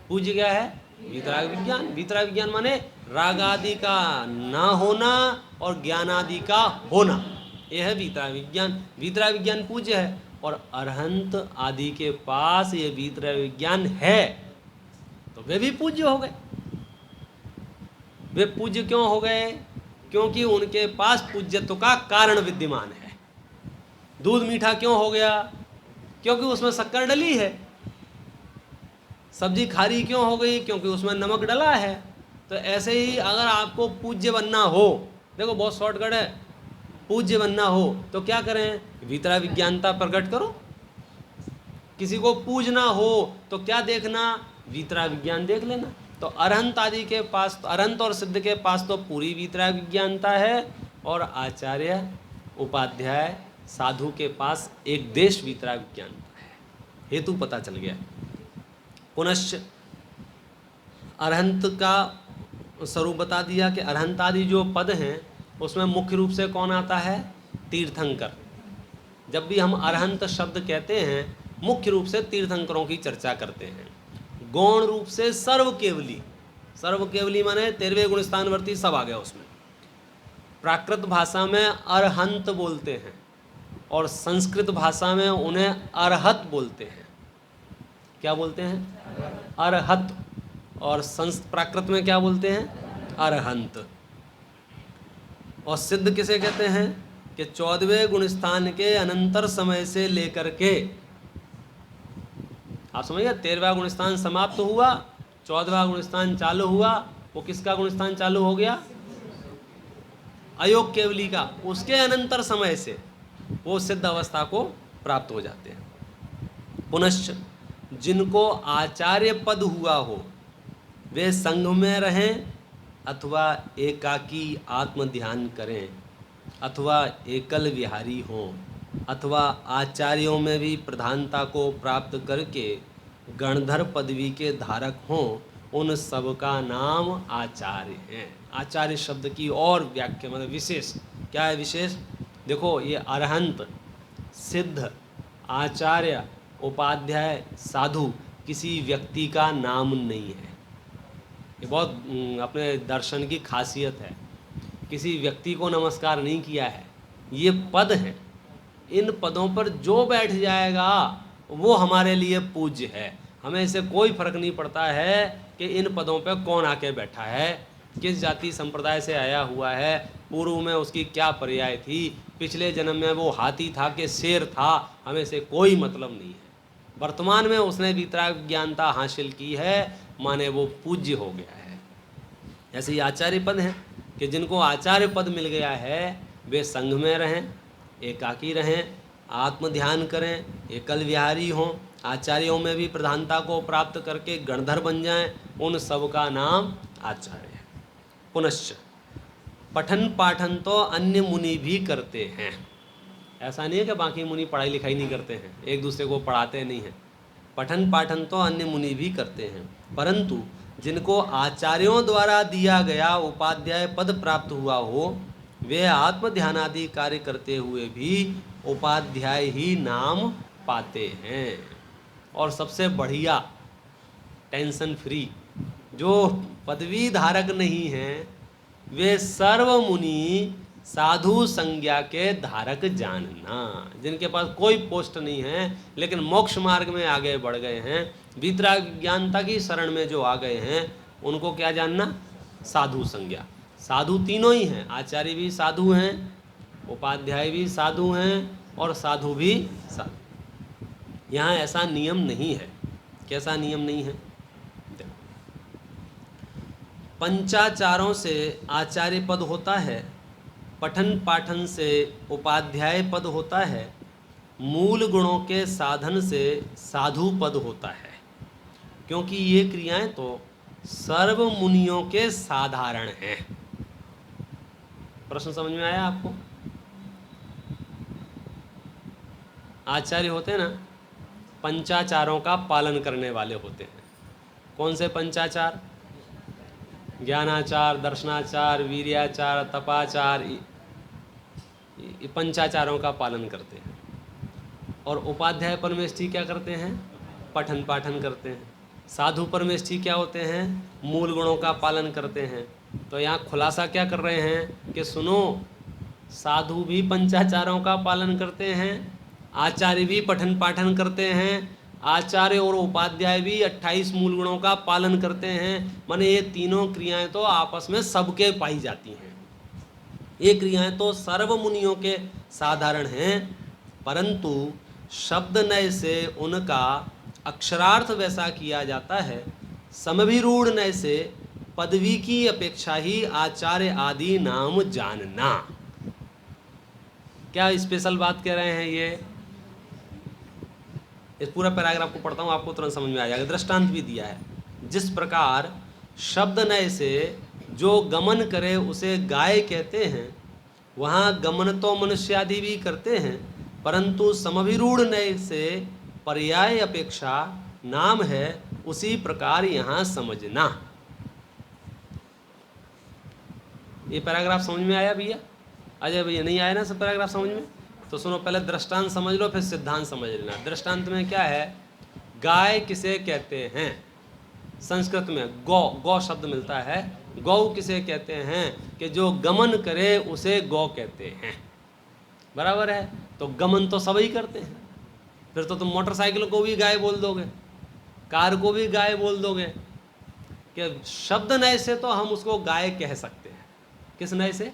पूज्य क्या है? वीतराग विज्ञान। वीतराग विज्ञान माने राग आदि का ना होना और ज्ञान आदि का होना, यह है वीतराग विज्ञान। वीतराग विज्ञान पूज्य है। और अरहंत आदि के पास ये वीतराग विज्ञान है तो वे भी पूज्य हो गए। वे पूज्य क्यों हो गए? क्योंकि उनके पास पूज्यत्व का कारण विद्यमान है। दूध मीठा क्यों हो गया? क्योंकि उसमें शक्कर डली है। सब्जी खारी क्यों हो गई? क्योंकि उसमें नमक डला है। तो ऐसे ही अगर आपको पूज्य बनना हो, देखो बहुत शॉर्टकट है, पूज्य बनना हो तो क्या करें? वीतराग विज्ञानता प्रकट करो। किसी को पूजना हो तो क्या देखना? वीतराग विज्ञान देख लेना। तो अरहंत आदि के पास, अरहंत और सिद्ध के पास तो पूरी वीतराग विज्ञानता है, और आचार्य उपाध्याय साधु के पास एक देश वीतराग विज्ञानता है। हेतु पता चल गया। पुनश्च अरहंत का स्वरूप बता दिया कि अरहंत आदि जो पद हैं उसमें मुख्य रूप से कौन आता है? तीर्थंकर। जब भी हम अरहंत शब्द कहते हैं मुख्य रूप से तीर्थंकरों की चर्चा करते हैं। गौण रूप से सर्वकेवली। सर्वकेवली माने 13वें गुण स्थानवर्ती सब आ गया उसमें। प्राकृत भाषा में अरहंत बोलते हैं और संस्कृत भाषा में उन्हें अरहत बोलते हैं। क्या बोलते हैं? अरहत। और प्राकृत में क्या बोलते हैं? अरहंत। और सिद्ध किसे कहते हैं? कि 14वें गुण स्थान के अनंतर समय से लेकर के, आप समझिए, 13वां गुण स्थान समाप्त हुआ, 14वां गुण स्थान चालू हुआ। वो किसका गुण स्थान चालू हो गया? अयोग केवली का। उसके अनंतर समय से वो सिद्ध अवस्था को प्राप्त हो जाते हैं। पुनश्च जिनको आचार्य पद हुआ हो वे संघ में रहें अथवा एकाकी आत्म ध्यान करें, अथवा एकल विहारी हों, अथवा आचार्यों में भी प्रधानता को प्राप्त करके गणधर पदवी के धारक हों, उन सब का नाम आचार्य है। आचार्य शब्द की और व्याख्या मतलब विशेष क्या है? विशेष देखो, ये अरहंत, सिद्ध, आचार्य, उपाध्याय, साधु किसी व्यक्ति का नाम नहीं है। ये बहुत अपने दर्शन की खासियत है। किसी व्यक्ति को नमस्कार नहीं किया है, ये पद हैं। इन पदों पर जो बैठ जाएगा वो हमारे लिए पूज्य है। हमें इससे कोई फर्क नहीं पड़ता है कि इन पदों पर कौन आके बैठा है, किस जाति संप्रदाय से आया हुआ है, पूर्व में उसकी क्या पर्याय थी, पिछले जन्म में वो हाथी था कि शेर था, हमें से कोई मतलब नहीं है। वर्तमान में उसने वीतराग ज्ञानता हासिल की है, माने वो पूज्य हो गया है। ऐसे ही आचार्य पद हैं कि जिनको आचार्य पद मिल गया है वे संघ में रहें, एकाकी रहें, आत्म ध्यान करें, एकल विहारी हों, आचार्यों में भी प्रधानता को प्राप्त करके गणधर बन जाएं, उन सब का नाम आचार्य है। पुनश्च पठन पाठन तो अन्य मुनि भी करते हैं। ऐसा नहीं है कि बाकी मुनि पढ़ाई लिखाई नहीं करते हैं, एक दूसरे को पढ़ाते नहीं हैं। पठन पाठन तो अन्य मुनि भी करते हैं, परंतु जिनको आचार्यों द्वारा दिया गया उपाध्याय पद प्राप्त हुआ हो वे आत्म ध्यानादि कार्य करते हुए भी उपाध्याय ही नाम पाते हैं। और सबसे बढ़िया, टेंशन फ्री, जो पदवी धारक नहीं हैं वे सर्व मुनि साधु संज्ञा के धारक जानना। जिनके पास कोई पोस्ट नहीं है लेकिन मोक्ष मार्ग में आगे बढ़ गए हैं, वीतराग ज्ञानता की शरण में जो आ गए हैं, उनको क्या जानना? साधु संज्ञा। साधु तीनों ही हैं, आचार्य भी साधु हैं, उपाध्याय भी साधु हैं और साधु भी साधु। यहाँ ऐसा नियम नहीं है। कैसा नियम नहीं है? पंचाचारों से आचार्य पद होता है, पठन पाठन से उपाध्याय पद होता है, मूल गुणों के साधन से साधु पद होता है। क्योंकि ये क्रियाएं तो सर्व मुनियों के साधारण हैं। प्रश्न समझ में आया आपको? आचार्य होते हैं ना, पंचाचारों का पालन करने वाले होते हैं। कौन से पंचाचार? ज्ञानाचार, दर्शनाचार, वीर्याचार, तपाचार, ये पंचाचारों का पालन करते हैं। और उपाध्याय परमेष्ठी क्या करते हैं? पठन पाठन करते हैं। साधु परमेष्ठी क्या होते हैं? मूल गुणों का पालन करते हैं। तो यहाँ खुलासा क्या कर रहे हैं कि सुनो, साधु भी पंचाचारों का पालन करते हैं, आचार्य भी पठन पाठन करते हैं, आचार्य और उपाध्याय भी 28 मूल गुणों का पालन करते हैं। माने ये तीनों क्रियाएं तो आपस में सबके पाई जाती हैं। ये क्रियाएं तो सर्व मुनियों के साधारण हैं, परंतु शब्द नय से उनका अक्षरार्थ वैसा किया जाता है, समभिरूढ़ नय से पदवी की अपेक्षा ही आचार्य आदि नाम जानना। क्या स्पेशल बात कह रहे हैं ये? इस पूरा पैराग्राफ को पढ़ता हूँ, आपको तुरंत समझ में आ जाएगा। दृष्टांत भी दिया है। जिस प्रकार शब्द नय से जो गमन करे उसे गाय कहते हैं, वहाँ गमन तो मनुष्यादि भी करते हैं, परंतु समभिरूढ़ नय से पर्याय अपेक्षा नाम है, उसी प्रकार यहाँ समझना। ये पैराग्राफ समझ में आया भैया? अजय भैया नहीं आया ना सब पैराग्राफ समझ में? तो सुनो, पहले दृष्टांत समझ लो, फिर सिद्धांत समझ लेना। दृष्टांत में क्या है? गाय किसे कहते हैं? संस्कृत में गौ, गौ शब्द मिलता है। गौ किसे कहते हैं? कि जो गमन करे उसे गौ कहते हैं। बराबर है? तो गमन तो सभी करते हैं। फिर तो तुम मोटरसाइकिल को भी गाय बोल दोगे, कार को भी गाय बोल दोगे। कि शब्द नय से तो हम उसको गाय कह सकते हैं। किस नय से?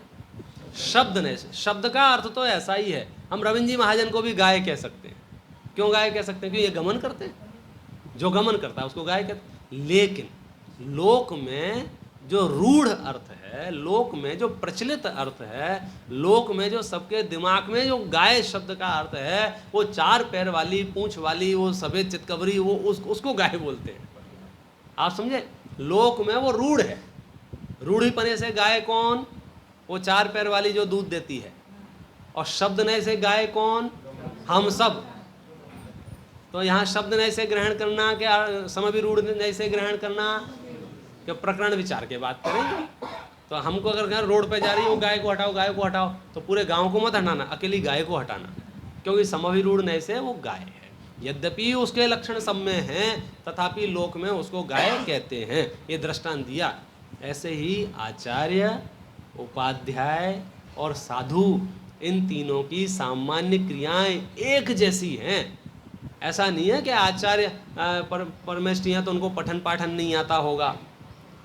शब्द नय से। शब्द का अर्थ तो ऐसा ही है। हम रविंद्र जी महाजन को भी गाय कह सकते हैं। क्यों गाय कह सकते हैं? क्योंकि ये गमन करते हैं। जो गमन करता है उसको गाय कहते हैं। लेकिन लोक में जो रूढ़ अर्थ है, लोक में जो प्रचलित अर्थ है, लोक में जो सबके दिमाग में जो गाय शब्द का अर्थ है, वो 4 पैर वाली, पूंछ वाली, वो सफेद चितकबरी, वो उसको गाय बोलते हैं। आप समझे? लोक में वो रूढ़ है। रूढ़ीपने से गाय कौन? वो 4 पैर वाली जो दूध देती है। और शब्द नय से गाय कौन? हम सब। तो यहाँ शब्द नय से ग्रहण करना क्या समभिरूढ़ नय से ग्रहण करना? कि प्रकरण विचार के बात करें। तो हमको अगर रोड पे जा रही हो, गाय को हटाओ, गाय को हटाओ, तो पूरे गांव को मत हटाना, अकेली गाय को हटाना, क्योंकि समभिरूढ़ नय से वो गाय है। यद्यपि उसके लक्षण सब में हैं, तथापि लोक में उसको गाय कहते हैं। ये दृष्टांत दिया। ऐसे ही आचार्य, उपाध्याय और साधु, इन तीनों की सामान्य क्रियाएं एक जैसी हैं। ऐसा नहीं है कि आचार्य परमेष्ठी हैं तो उनको पठन पाठन नहीं आता होगा,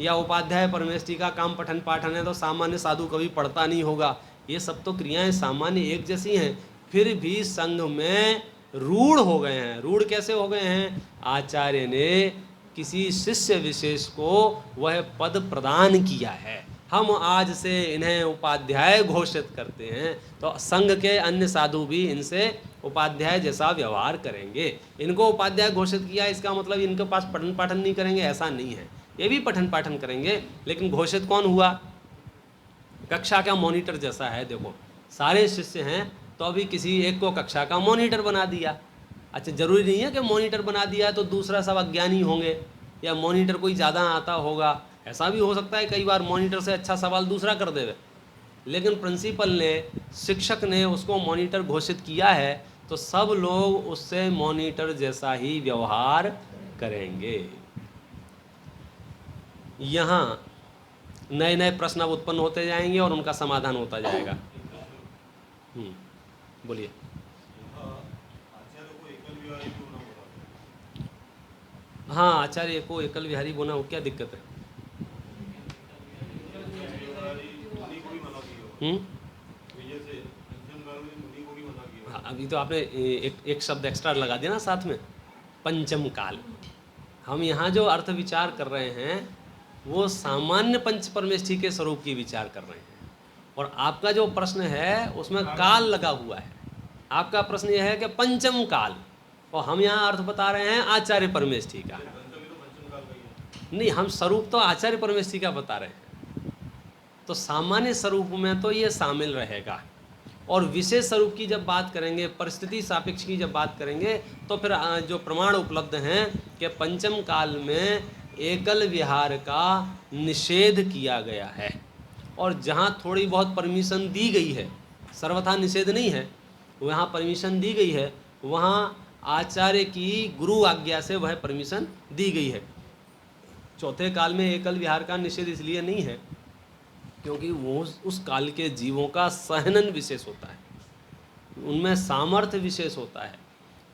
या उपाध्याय परमेष्ठी का काम पठन पाठन है तो सामान्य साधु कभी पढ़ता नहीं होगा। ये सब तो क्रियाएं सामान्य एक जैसी हैं, फिर भी संघ में रूढ़ हो गए हैं। रूढ़ कैसे हो गए हैं? आचार्य ने किसी शिष्य विशेष को वह पद प्रदान किया है। हम आज से इन्हें उपाध्याय घोषित करते हैं, तो संघ के अन्य साधु भी इनसे उपाध्याय जैसा व्यवहार करेंगे। इनको उपाध्याय घोषित किया, इसका मतलब इनके पास पठन पाठन नहीं करेंगे, ऐसा नहीं है। ये भी पठन पाठन करेंगे, लेकिन घोषित कौन हुआ? कक्षा का मॉनिटर जैसा है। देखो, सारे शिष्य हैं तो अभी किसी एक को कक्षा का मॉनिटर बना दिया। अच्छा, जरूरी नहीं है कि मॉनिटर बना दिया तो दूसरा सब अज्ञानी होंगे, या मॉनिटर कोई ज़्यादा आता होगा। ऐसा भी हो सकता है, कई बार मॉनिटर से अच्छा सवाल दूसरा कर देवे। लेकिन प्रिंसिपल ने, शिक्षक ने उसको मॉनिटर घोषित किया है, तो सब लोग उससे मॉनिटर जैसा ही व्यवहार करेंगे। यहाँ नए नए प्रश्न अब उत्पन्न होते जाएंगे और उनका समाधान होता जाएगा। बोलिए। हाँ, आचार्य को एकल विहारी बोना, वो क्या दिक्कत है? हाँ, अभी तो आपने एक शब्द एक्स्ट्रा लगा दिया ना साथ में, पंचम काल। हम यहाँ जो अर्थ विचार कर रहे हैं वो सामान्य पंच परमेष्ठी के स्वरूप की विचार कर रहे हैं, और आपका जो प्रश्न है उसमें काल लगा हुआ है। आपका प्रश्न यह है कि पंचम काल, और हम यहाँ अर्थ बता रहे हैं आचार्य परमेष्ठी का। नहीं, हम स्वरूप तो आचार्य परमेष्ठी का बता रहे हैं, तो सामान्य स्वरूप में तो ये शामिल रहेगा। और विशेष स्वरूप की जब बात करेंगे, परिस्थिति सापेक्ष की जब बात करेंगे, तो फिर जो प्रमाण उपलब्ध हैं कि पंचम काल में एकल विहार का निषेध किया गया है। और जहाँ थोड़ी बहुत परमिशन दी गई है, सर्वथा निषेध नहीं है, वहाँ परमिशन दी गई है, वहाँ आचार्य की गुरु आज्ञा से वह परमिशन दी गई है। चौथे काल में एकल विहार का निषेध इसलिए नहीं है क्योंकि वो उस काल के जीवों का सहनन विशेष होता है, उनमें सामर्थ्य विशेष होता है,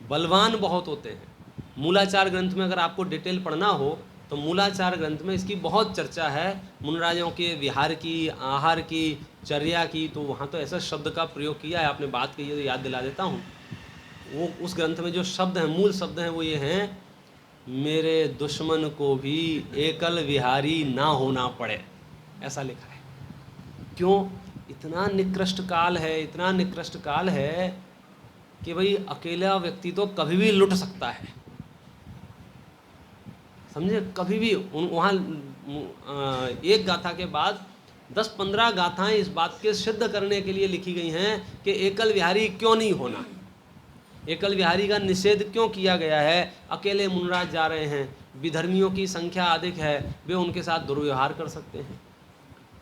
बलवान बहुत होते हैं। मूलाचार ग्रंथ में अगर आपको डिटेल पढ़ना हो तो मूलाचार ग्रंथ में इसकी बहुत चर्चा है, मुनराजों के विहार की, आहार की, चर्या की। तो वहाँ तो ऐसा शब्द का प्रयोग किया है, आपने बात कही है तो याद दिला देता हूँ। वो उस ग्रंथ में जो शब्द हैं, मूल शब्द हैं, वो ये हैं, मेरे दुश्मन को भी एकल विहारी ना होना पड़े, ऐसा लिखा है। क्यों? इतना निकृष्ट काल है, इतना निकृष्ट काल है कि भाई अकेला व्यक्ति तो कभी भी लुट सकता है, समझे, कभी भी। वहाँ एक गाथा के बाद 10-15 गाथाएं इस बात के सिद्ध करने के लिए लिखी गई हैं कि एकल विहारी क्यों नहीं होना, एकल विहारी का निषेध क्यों किया गया है। अकेले मुनराज जा रहे हैं, विधर्मियों की संख्या अधिक है, वे उनके साथ दुर्व्यवहार कर सकते हैं,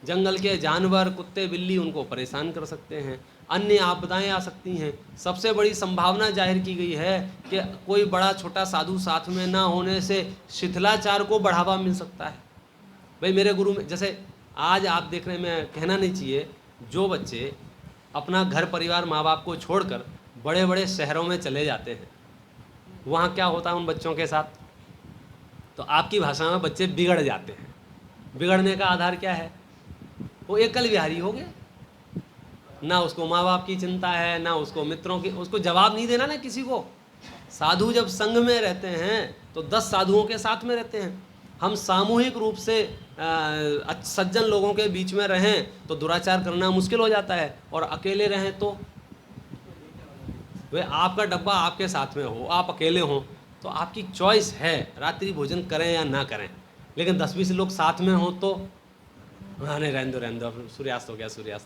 जंगल के जानवर, कुत्ते बिल्ली उनको परेशान कर सकते हैं, अन्य आपदाएं आ सकती हैं। सबसे बड़ी संभावना जाहिर की गई है कि कोई बड़ा छोटा साधु साथ में ना होने से शिथिलाचार को बढ़ावा मिल सकता है। भाई मेरे गुरु में, जैसे आज आप देख रहे हैं, मैं कहना नहीं चाहिए, जो बच्चे अपना घर परिवार माँ बाप को छोड़कर बड़े बड़े शहरों में चले जाते हैं, वहाँ क्या होता है उन बच्चों के साथ? तो आपकी भाषा में बच्चे बिगड़ जाते हैं। बिगड़ने का आधार क्या है? वो एकल विहारी हो गया, ना उसको माँ बाप की चिंता है, ना उसको मित्रों की, उसको जवाब नहीं देना ना किसी को। साधु जब संघ में रहते हैं तो 10 साधुओं के साथ में रहते हैं। हम सामूहिक रूप से सज्जन लोगों के बीच में रहें तो दुराचार करना मुश्किल हो जाता है, और अकेले रहें तो वे आपका डब्बा आपके साथ में हो, आप अकेले हों तो आपकी चॉइस है, रात्रि भोजन करें या ना करें। लेकिन 10-20 लोग साथ में हों तो हाँ नहीं, रहने दो, सूर्यास्त हो गया।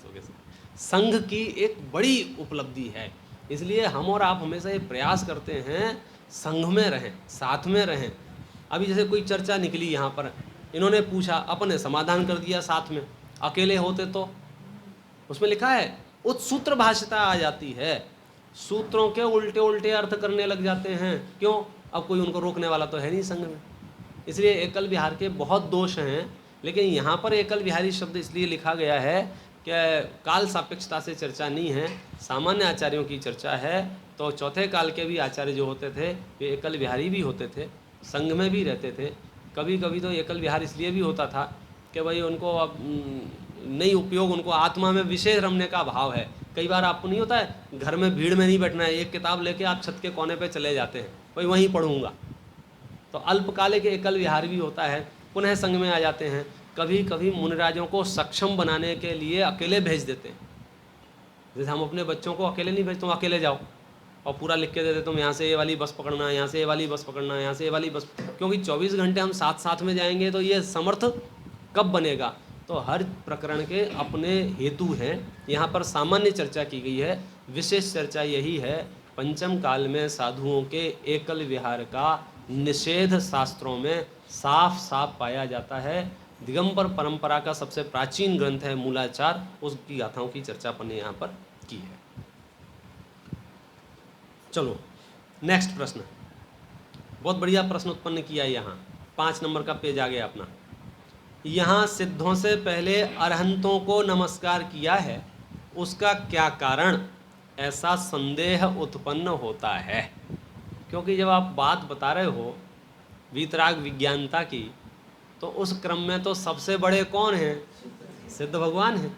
संघ की एक बड़ी उपलब्धि है, इसलिए हम और आप हमेशा ये प्रयास करते हैं संघ में रहें, साथ में रहें। अभी जैसे कोई चर्चा निकली यहाँ पर, इन्होंने पूछा, अपने समाधान कर दिया साथ में, अकेले होते तो उसमें लिखा है उत्सूत्र भाषिता आ जाती है, सूत्रों के उल्टे उल्टे अर्थ करने लग जाते हैं। क्यों? अब कोई उनको रोकने वाला तो है नहीं संघ में। इसलिए एकल विहार के बहुत दोष हैं, लेकिन यहाँ पर एकल विहारी शब्द इसलिए लिखा गया है कि काल सापेक्षता से चर्चा नहीं है, सामान्य आचार्यों की चर्चा है। तो चौथे काल के भी आचार्य जो होते थे वे एकल विहारी भी होते थे, संघ में भी रहते थे। कभी कभी तो एकल विहार इसलिए भी होता था कि भाई उनको अब नहीं उपयोग, उनको आत्मा में विशेष रमने का भाव है। कई बार आपको नहीं होता है, घर में भीड़ में नहीं बैठना है, एक किताब लेके आप छत के कोने पे चले जाते हैं, भाई वहीं पढ़ूंगा। तो अल्पकालिक एकल विहार भी होता है, पुनः संघ में आ जाते हैं। कभी कभी मुनिराजों को सक्षम बनाने के लिए अकेले भेज देते हैं। जैसे हम अपने बच्चों को अकेले नहीं भेजते, अकेले जाओ और पूरा लिख के दे देते, तुम यहाँ से ये वाली बस पकड़ना, यहाँ से ये वाली बस पकड़ना, यहाँ से ये वाली बस, क्योंकि 24 घंटे हम साथ साथ में जाएंगे तो ये समर्थ कब बनेगा। तो हर प्रकरण के अपने हेतु हैं। यहाँ पर सामान्य चर्चा की गई है, विशेष चर्चा यही है, पंचम काल में साधुओं के एकल विहार का निषेध शास्त्रों में साफ साफ पाया जाता है। दिगंबर परंपरा का सबसे प्राचीन ग्रंथ है मूलाचार, उसकी गाथाओं की चर्चा अपन ने यहाँ पर की है। चलो नेक्स्ट प्रश्न, बहुत बढ़िया प्रश्न उत्पन्न किया है। यहाँ 5 नंबर का पेज आ गया अपना। यहाँ सिद्धों से पहले अरहंतों को नमस्कार किया है, उसका क्या कारण, ऐसा संदेह उत्पन्न होता है। क्योंकि जब आप बात बता रहे हो वीतराग विज्ञानता की, तो उस क्रम में तो सबसे बड़े कौन हैं? सिद्ध भगवान हैं,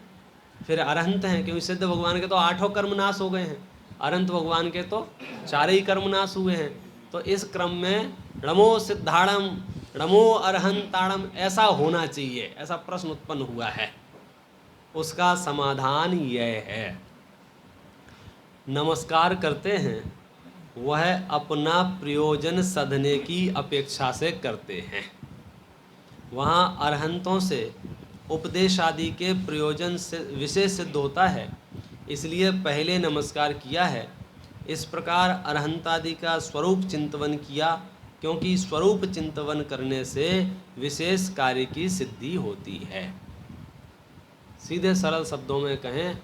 फिर अरहंत हैं, क्योंकि सिद्ध भगवान के तो 8 कर्म नाश हो गए हैं, अरहंत भगवान के तो 4 ही कर्म नाश हुए हैं। तो इस क्रम में णमो सिद्धाणम णमो अरहंताणम ऐसा होना चाहिए, ऐसा प्रश्न उत्पन्न हुआ है। उसका समाधान यह है, नमस्कार करते हैं वह अपना प्रयोजन सधने की अपेक्षा से करते हैं। वहाँ अरहंतों से उपदेश आदि के प्रयोजन से विशेष सिद्ध होता है, इसलिए पहले नमस्कार किया है। इस प्रकार अरहंत आदि का स्वरूप चिंतन किया क्योंकि स्वरूप चिंतन करने से विशेष कार्य की सिद्धि होती है। सीधे सरल शब्दों में कहें,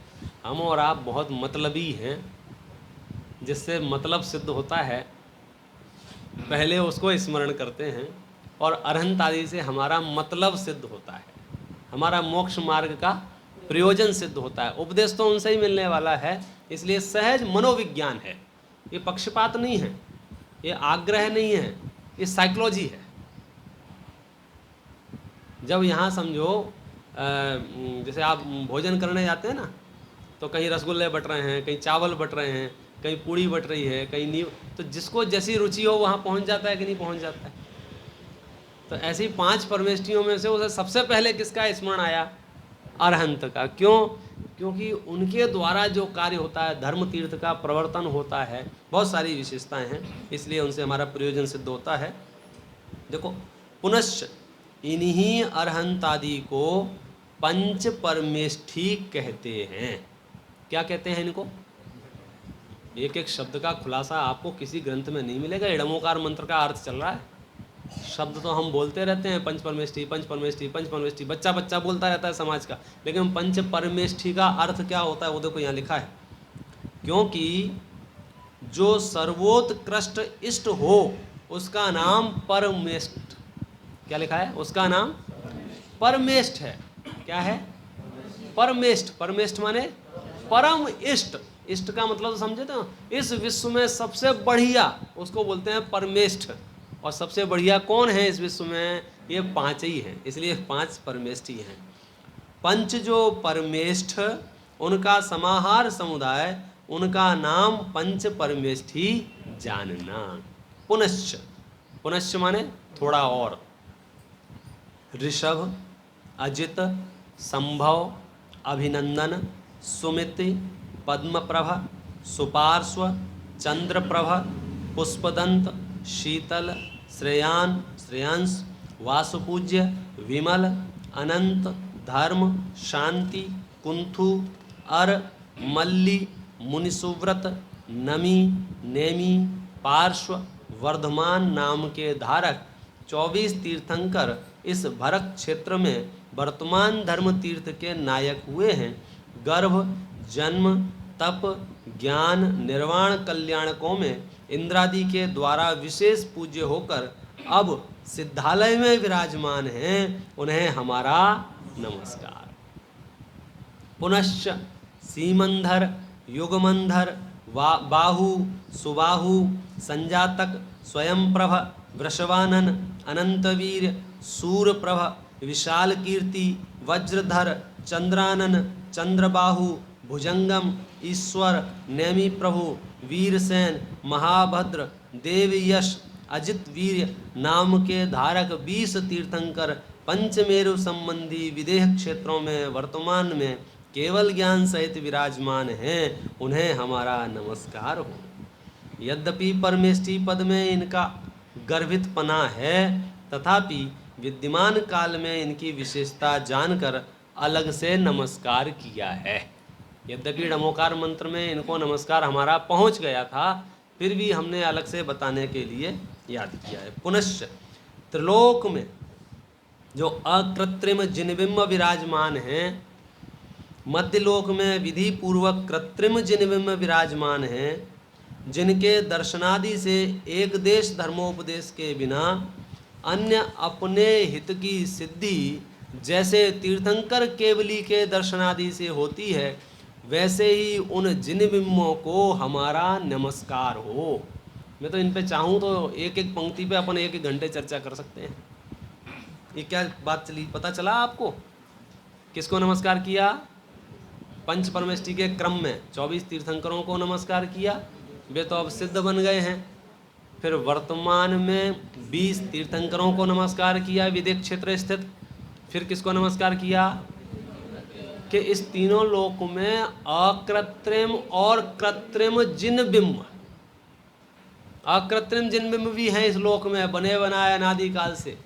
हम और आप बहुत मतलबी हैं, जिससे मतलब सिद्ध होता है पहले उसको स्मरण करते हैं, और अरहंत आदि से हमारा मतलब सिद्ध होता है, हमारा मोक्ष मार्ग का प्रयोजन सिद्ध होता है। उपदेश तो उनसे ही मिलने वाला है, इसलिए सहज मनोविज्ञान है, ये पक्षपात नहीं है, ये आग्रह नहीं है, ये साइकोलॉजी है। जब यहाँ समझो जैसे आप भोजन करने जाते हैं ना, तो कहीं रसगुल्ले बट रहे हैं, कहीं चावल बट रहे हैं, कहीं पूड़ी बट रही है, कहीं नींव, तो जिसको जैसी रुचि हो वहाँ पहुँच जाता है कि नहीं पहुँच जाता है। तो ऐसी 5 परमेष्ठियों में से उसे सबसे पहले किसका स्मरण आया? अरहंत का। क्यों? क्योंकि उनके द्वारा जो कार्य होता है, धर्म तीर्थ का प्रवर्तन होता है, बहुत सारी विशेषताएं हैं, इसलिए उनसे हमारा प्रयोजन सिद्ध होता है। देखो, पुनश्च इन्हीं अरहंत आदि को पंच परमेष्ठी कहते हैं। क्या कहते हैं इनको? एक एक शब्द का खुलासा आपको किसी ग्रंथ में नहीं मिलेगा। इडमोकार मंत्र का अर्थ चल रहा है। शब्द तो हम बोलते रहते हैं, पंच परमेष्ठी, पंच परमेष्ठी, पंच परमेष्ठी, बच्चा बच्चा बोलता रहता है समाज का, लेकिन पंच परमेष्ठी का अर्थ क्या होता है वो देखो यहाँ लिखा है। क्योंकि जो सर्वोत्कृष्ट इष्ट हो उसका नाम परमेष्ठ, क्या लिखा है? उसका नाम परमेष्ठ है। क्या है? परमेष्ठ। परमेष्ठ माने परम इष्ट। इष्ट का मतलब तो समझे तो, इस विश्व में सबसे बढ़िया उसको बोलते हैं परमेष्ठ। और सबसे बढ़िया कौन है इस विश्व में? ये 5 ही हैं, इसलिए 5 परमेष्ठी हैं। पंच जो परमेष्ठ, उनका समाहार समुदाय, उनका नाम पंच परमेष्ठी जानना। पुनश्च, पुनश्च माने थोड़ा और। ऋषभ, अजित, संभव, अभिनंदन, सुमिति, पद्मप्रभ, सुपार्श्व, चंद्रप्रभ, पुष्पदंत, शीतल, श्रेयान, श्रेयांश, वासुपूज्य, विमल, अनंत, धर्म, शांति, कुंथु, अर, मल्ली, मुनिसुव्रत, नमी, नेमी, पार्श्व, वर्धमान नाम के धारक 24 तीर्थंकर इस भरत क्षेत्र में वर्तमान धर्म तीर्थ के नायक हुए हैं। गर्भ, जन्म, तप, ज्ञान, निर्वाण कल्याणकों में इंद्रादि के द्वारा विशेष पूज्य होकर अब सिद्धालय में विराजमान हैं, उन्हें हमारा नमस्कार। पुनश्च सीमंधर, युगमंधर, बाहु, सुबाहु, संजातक, स्वयंप्रभ, वृषवानन, अनंतवीर, सूरप्रभ, विशाल कीर्ति, वज्रधर, चंद्रानन, चंद्रबाहु, भुजंगम, ईश्वर, नेमी प्रभु, वीरसेन, महाभद्र, देवयश, अजित वीर नाम के धारक 20 तीर्थंकर पंचमेरु संबंधी विदेह क्षेत्रों में वर्तमान में केवल ज्ञान सहित विराजमान हैं, उन्हें हमारा नमस्कार हो। यद्यपि परमेष्ठी पद में इनका गर्भित पना है, तथापि विद्यमान काल में इनकी विशेषता जानकर अलग से नमस्कार किया है। यद्यपि डमोकार मंत्र में इनको नमस्कार हमारा पहुंच गया था, फिर भी हमने अलग से बताने के लिए याद किया है। पुनश्च त्रिलोक में जो अकृत्रिम जिनबिंब विराजमान हैं, मध्यलोक में विधि पूर्वक कृत्रिम जिनबिंब विराजमान हैं, जिनके दर्शनादि से एक देश धर्मोपदेश के बिना अन्य अपने हित की सिद्धि जैसे तीर्थंकर केवली के दर्शनादि से होती है, वैसे ही उन जिनबिंबों को हमारा नमस्कार हो। मैं तो इन पे चाहूँ तो एक एक पंक्ति पे अपन 1-1 घंटे चर्चा कर सकते हैं। ये क्या बात चली, पता चला आपको? किसको नमस्कार किया? पंच परमेष्ठी के क्रम में 24 तीर्थंकरों को नमस्कार किया, वे तो अब सिद्ध बन गए हैं। फिर वर्तमान में 20 तीर्थंकरों को नमस्कार किया विदेह क्षेत्र स्थित। फिर किसको नमस्कार किया? कि इस तीनों लोक में अकृत्रिम और कृत्रिम जिनबिंब, अकृत्रिम जिनबिंब भी हैं इस लोक में, बने बनाए अनादि काल से,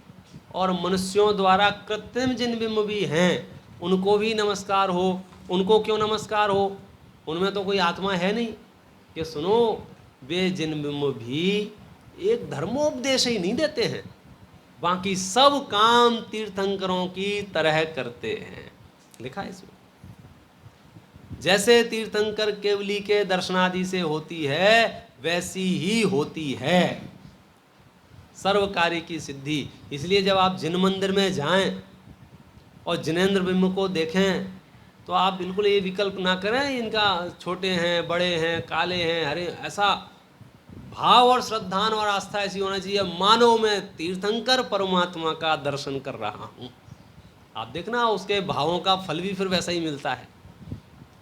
और मनुष्यों द्वारा कृत्रिम जिनबिंब भी हैं, उनको भी नमस्कार हो। उनको क्यों नमस्कार हो? उनमें तो कोई आत्मा है नहीं। कि सुनो, वे जिनबिंब भी एक धर्मोपदेश ही नहीं देते हैं, बाकी सब काम तीर्थंकरों की तरह करते हैं, लिखा है इसमें। जैसे तीर्थंकर केवली के दर्शनादि से होती है वैसी ही होती है सर्व कार्य की सिद्धि। इसलिए जब आप जिन मंदिर में जाएं और जिनेंद्र बिंब को देखें तो आप बिल्कुल ये विकल्प ना करें इनका छोटे हैं, बड़े हैं, काले हैं, हरे, ऐसा भाव और श्रद्धान और आस्था ऐसी होना चाहिए, मानो मैं तीर्थंकर परमात्मा का दर्शन कर रहा हूँ। आप देखना उसके भावों का फल भी फिर वैसा ही मिलता है।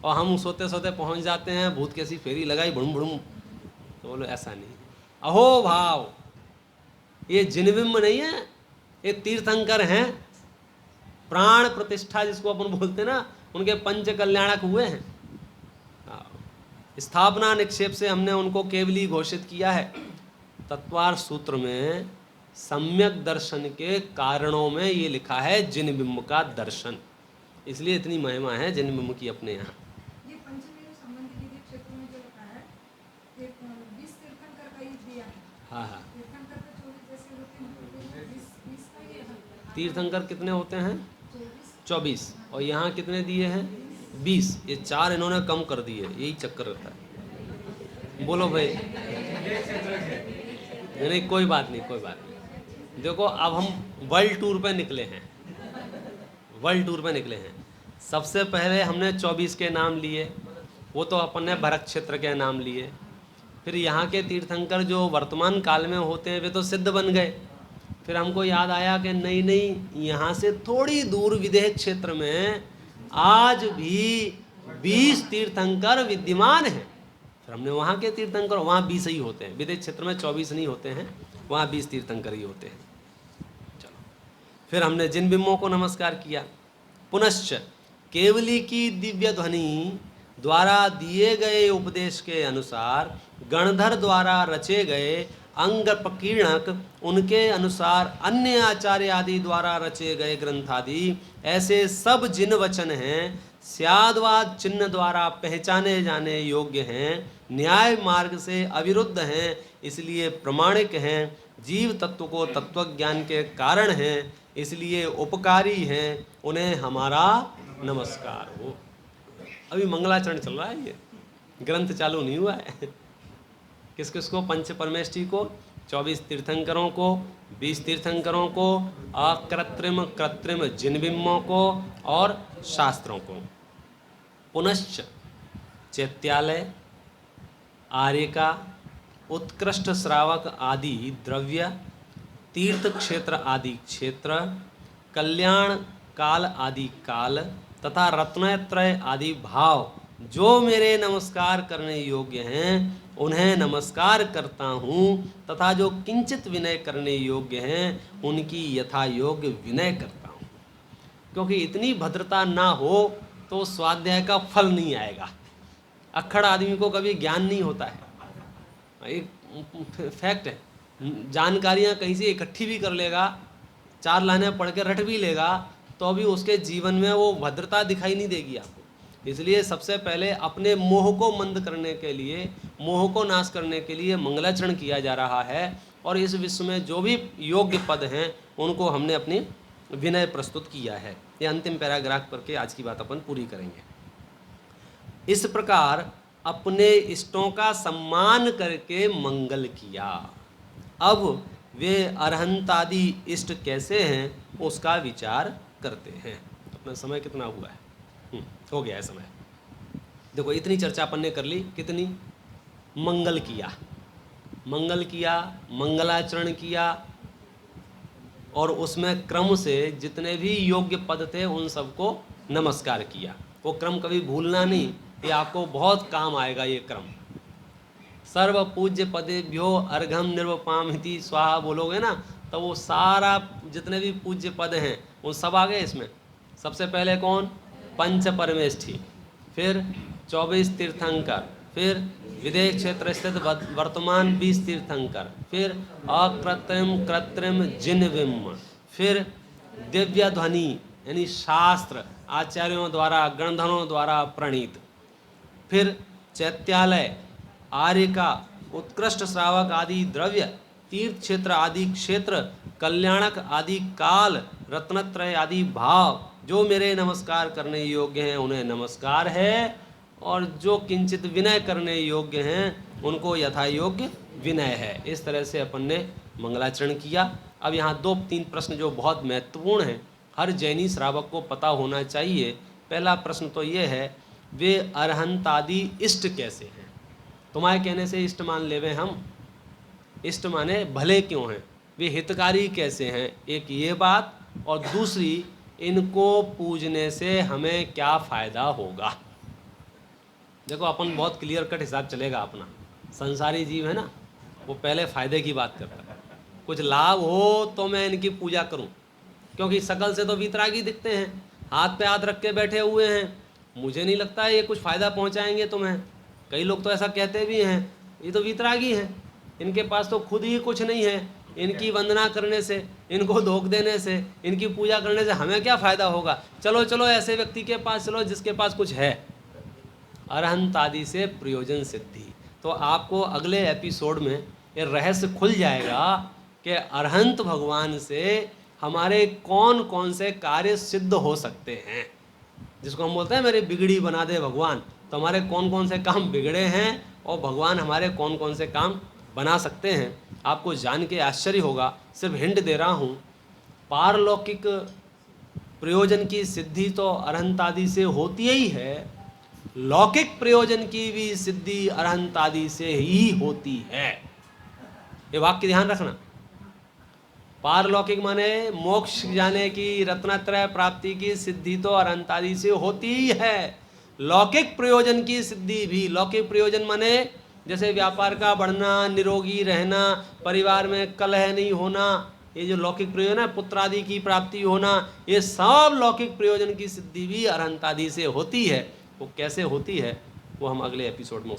और हम सोते सोते पहुँच जाते हैं, भूत कैसी फेरी लगाई बुड़ुम बुड़ुम, तो बोलो ऐसा नहीं। अहो भाव, ये जिनबिंब नहीं है, ये तीर्थंकर हैं, प्राण प्रतिष्ठा जिसको अपन बोलते हैं ना, उनके पंच कल्याणक हुए हैं। स्थापना निक्षेप से हमने उनको केवली घोषित किया है। तत्वार सूत्र में सम्यक दर्शन के कारणों में ये लिखा है जिनबिंब का दर्शन, इसलिए इतनी महिमा है जिनबिंब की अपने यहाँ। ये पंचमेरु संबंधी विधि क्षेत्र में जो लिखा है, ये 20 तीर्थंकर का ही दिया है। हाँ हाँ, तीर्थंकर का 24 जैसे होते हैं, 20 का ये है। तीर्थंकर कितने होते हैं? 24। 24। और यहाँ कितने दिए हैं? 20। ये 4 इन्होंने कम कर दिए, यही चक्कर रहता है। बोलो भाई। नहीं कोई बात नहीं, कोई बात नहीं। देखो अब हम वर्ल्ड टूर पे निकले हैं, वर्ल्ड टूर पे निकले हैं। सबसे पहले हमने 24 के नाम लिए, वो तो अपन ने भरत क्षेत्र के नाम लिए। फिर यहाँ के तीर्थंकर जो वर्तमान काल में होते हैं वे तो सिद्ध बन गए। फिर हमको याद आया कि नहीं नहीं, यहाँ से थोड़ी दूर विदेह क्षेत्र में आज भी 20 तीर्थंकर विद्यमान हैं। फिर हमने वहाँ के तीर्थंकर, वहाँ 20 ही होते हैं, विदेह क्षेत्र में 24 नहीं होते हैं, वहाँ 20 तीर्थंकर ही होते हैं। चलो, फिर हमने जिन बिंबों को नमस्कार किया। पुनश्च केवली की दिव्य ध्वनि द्वारा दिए गए उपदेश के अनुसार गणधर द्वारा रचे गए अंग प्रकीर्णक, उनके अनुसार अन्य आचार्य आदि द्वारा रचे गए ग्रंथ आदि, ऐसे सब जिन वचन हैं स्यादवाद चिन्ह द्वारा पहचाने जाने योग्य हैं, न्याय मार्ग से अविरुद्ध हैं, इसलिए प्रमाणिक हैं, जीव तत्व को तत्वज्ञान के कारण हैं, इसलिए उपकारी हैं, उन्हें हमारा नमस्कार हो। अभी मंगलाचरण चल रहा है, ये ग्रंथ चालू नहीं हुआ है। किस किस को? पंच परमेष्ठी को, 24 तीर्थंकरों को, 20 तीर्थंकरों को, अकृत्रिम कृत्रिम जिनबिंबों को और शास्त्रों को। पुनश्च चैत्यालय, आर्यका, उत्कृष्ट श्रावक आदि द्रव्य, तीर्थ क्षेत्र आदि क्षेत्र, कल्याण काल आदि काल तथा रत्नत्रय आदि भाव जो मेरे नमस्कार करने योग्य हैं उन्हें नमस्कार करता हूँ, तथा जो किंचित विनय करने योग्य हैं उनकी यथा योग्य विनय करता हूँ। क्योंकि इतनी भद्रता ना हो तो स्वाध्याय का फल नहीं आएगा। अक्खड़ आदमी को कभी ज्ञान नहीं होता है, एक फैक्ट है। जानकारियाँ कहीं से इकट्ठी भी कर लेगा, 4 लाइनें पढ़ के रट भी लेगा, तो भी उसके जीवन में वो भद्रता दिखाई नहीं देगी आपको। इसलिए सबसे पहले अपने मोह को मंद करने के लिए, मोह को नाश करने के लिए मंगलाचरण किया जा रहा है। और इस विश्व में जो भी योग्य पद हैं उनको हमने अपनी विनय प्रस्तुत किया है। ये अंतिम पैराग्राफ करके आज की बात अपन पूरी करेंगे। इस प्रकार अपने इष्टों का सम्मान करके मंगल किया। अब वे अरहंतादि इष्ट कैसे हैं उसका विचार करते हैं। अपना समय कितना हुआ है? हो गया है समय। देखो इतनी चर्चा अपन ने कर ली। कितनी? मंगल किया, मंगल किया, मंगलाचरण किया, और उसमें क्रम से जितने भी योग्य पद थे उन सबको नमस्कार किया। वो क्रम कभी भूलना नहीं, ये आपको बहुत काम आएगा। ये क्रम सर्व पूज्य पदेभ्यो अर्घम निर्वपामिति स्वाहा बोलोगे ना, तो वो सारा जितने भी पूज्य पद हैं वो सब आ गए इसमें। सबसे पहले कौन? पंच परमेष्ठी, फिर 24 तीर्थंकर, फिर विदेह क्षेत्र स्थित वर्तमान 20 तीर्थंकर, फिर अकृत्रिम कृत्रिम जिनबिंब, फिर दिव्य ध्वनि यानी शास्त्र आचार्यों द्वारा गणधरों द्वारा प्रणीत, फिर चैत्यालय, आर्यका, उत्कृष्ट श्रावक आदि द्रव्य, तीर्थ क्षेत्र आदि क्षेत्र, कल्याणक आदि काल, रत्नत्रय आदि भाव, जो मेरे नमस्कार करने योग्य हैं उन्हें नमस्कार है, और जो किंचित विनय करने योग्य हैं उनको यथा योग्य विनय है। इस तरह से अपन ने मंगलाचरण किया। अब यहाँ 2-3 प्रश्न जो बहुत महत्वपूर्ण हैं, हर जैनी श्रावक को पता होना चाहिए। पहला प्रश्न तो ये है, वे अरहंतादि इष्ट कैसे हैं? तुम्हारे कहने से इष्ट मान लेवे हम, इष्ट माने भले क्यों हैं? वे हितकारी कैसे हैं? एक ये बात, और दूसरी, इनको पूजने से हमें क्या फ़ायदा होगा? देखो अपन बहुत क्लियर कट हिसाब चलेगा अपना। संसारी जीव है ना, वो पहले फ़ायदे की बात करता है। कुछ लाभ हो तो मैं इनकी पूजा करूं, क्योंकि शकल से तो वीतरागी दिखते हैं, हाथ पे हाथ रख के बैठे हुए हैं, मुझे नहीं लगता है ये कुछ फ़ायदा पहुंचाएंगे तुम्हें। कई लोग तो ऐसा कहते भी हैं, ये तो वीतरागी हैं, इनके पास तो खुद ही कुछ नहीं है, इनकी वंदना करने से, इनको धोख देने से, इनकी पूजा करने से हमें क्या फ़ायदा होगा? चलो चलो ऐसे व्यक्ति के पास चलो जिसके पास कुछ है। अरहंत आदि से प्रयोजन सिद्धि। तो आपको अगले एपिसोड में ये रहस्य खुल जाएगा कि अरहंत भगवान से हमारे कौन कौन से कार्य सिद्ध हो सकते हैं। जिसको हम बोलते हैं मेरी बिगड़ी बना दे भगवान, तो हमारे कौन कौन से काम बिगड़े हैं और भगवान हमारे कौन कौन से काम बना सकते हैं। आपको जान के आश्चर्य होगा। सिर्फ हिंट दे रहा हूँ, पारलौकिक प्रयोजन की सिद्धि तो अरहंत आदि से होती ही है, लौकिक प्रयोजन की भी सिद्धि अरहंत आदि से ही होती है। ये वाक्य ध्यान रखना। पारलौकिक माने मोक्ष जाने की, रत्नत्रय प्राप्ति की सिद्धि तो अरहंत आदि से होती ही है। लौकिक प्रयोजन की सिद्धि भी, लौकिक प्रयोजन माने जैसे व्यापार का बढ़ना, निरोगी रहना, परिवार में कलह नहीं होना, ये जो लौकिक प्रयोजन है, पुत्र आदि की प्राप्ति होना, ये सब लौकिक प्रयोजन की सिद्धि भी अरहंत आदि से होती है। वो कैसे होती है वो हम अगले एपिसोड में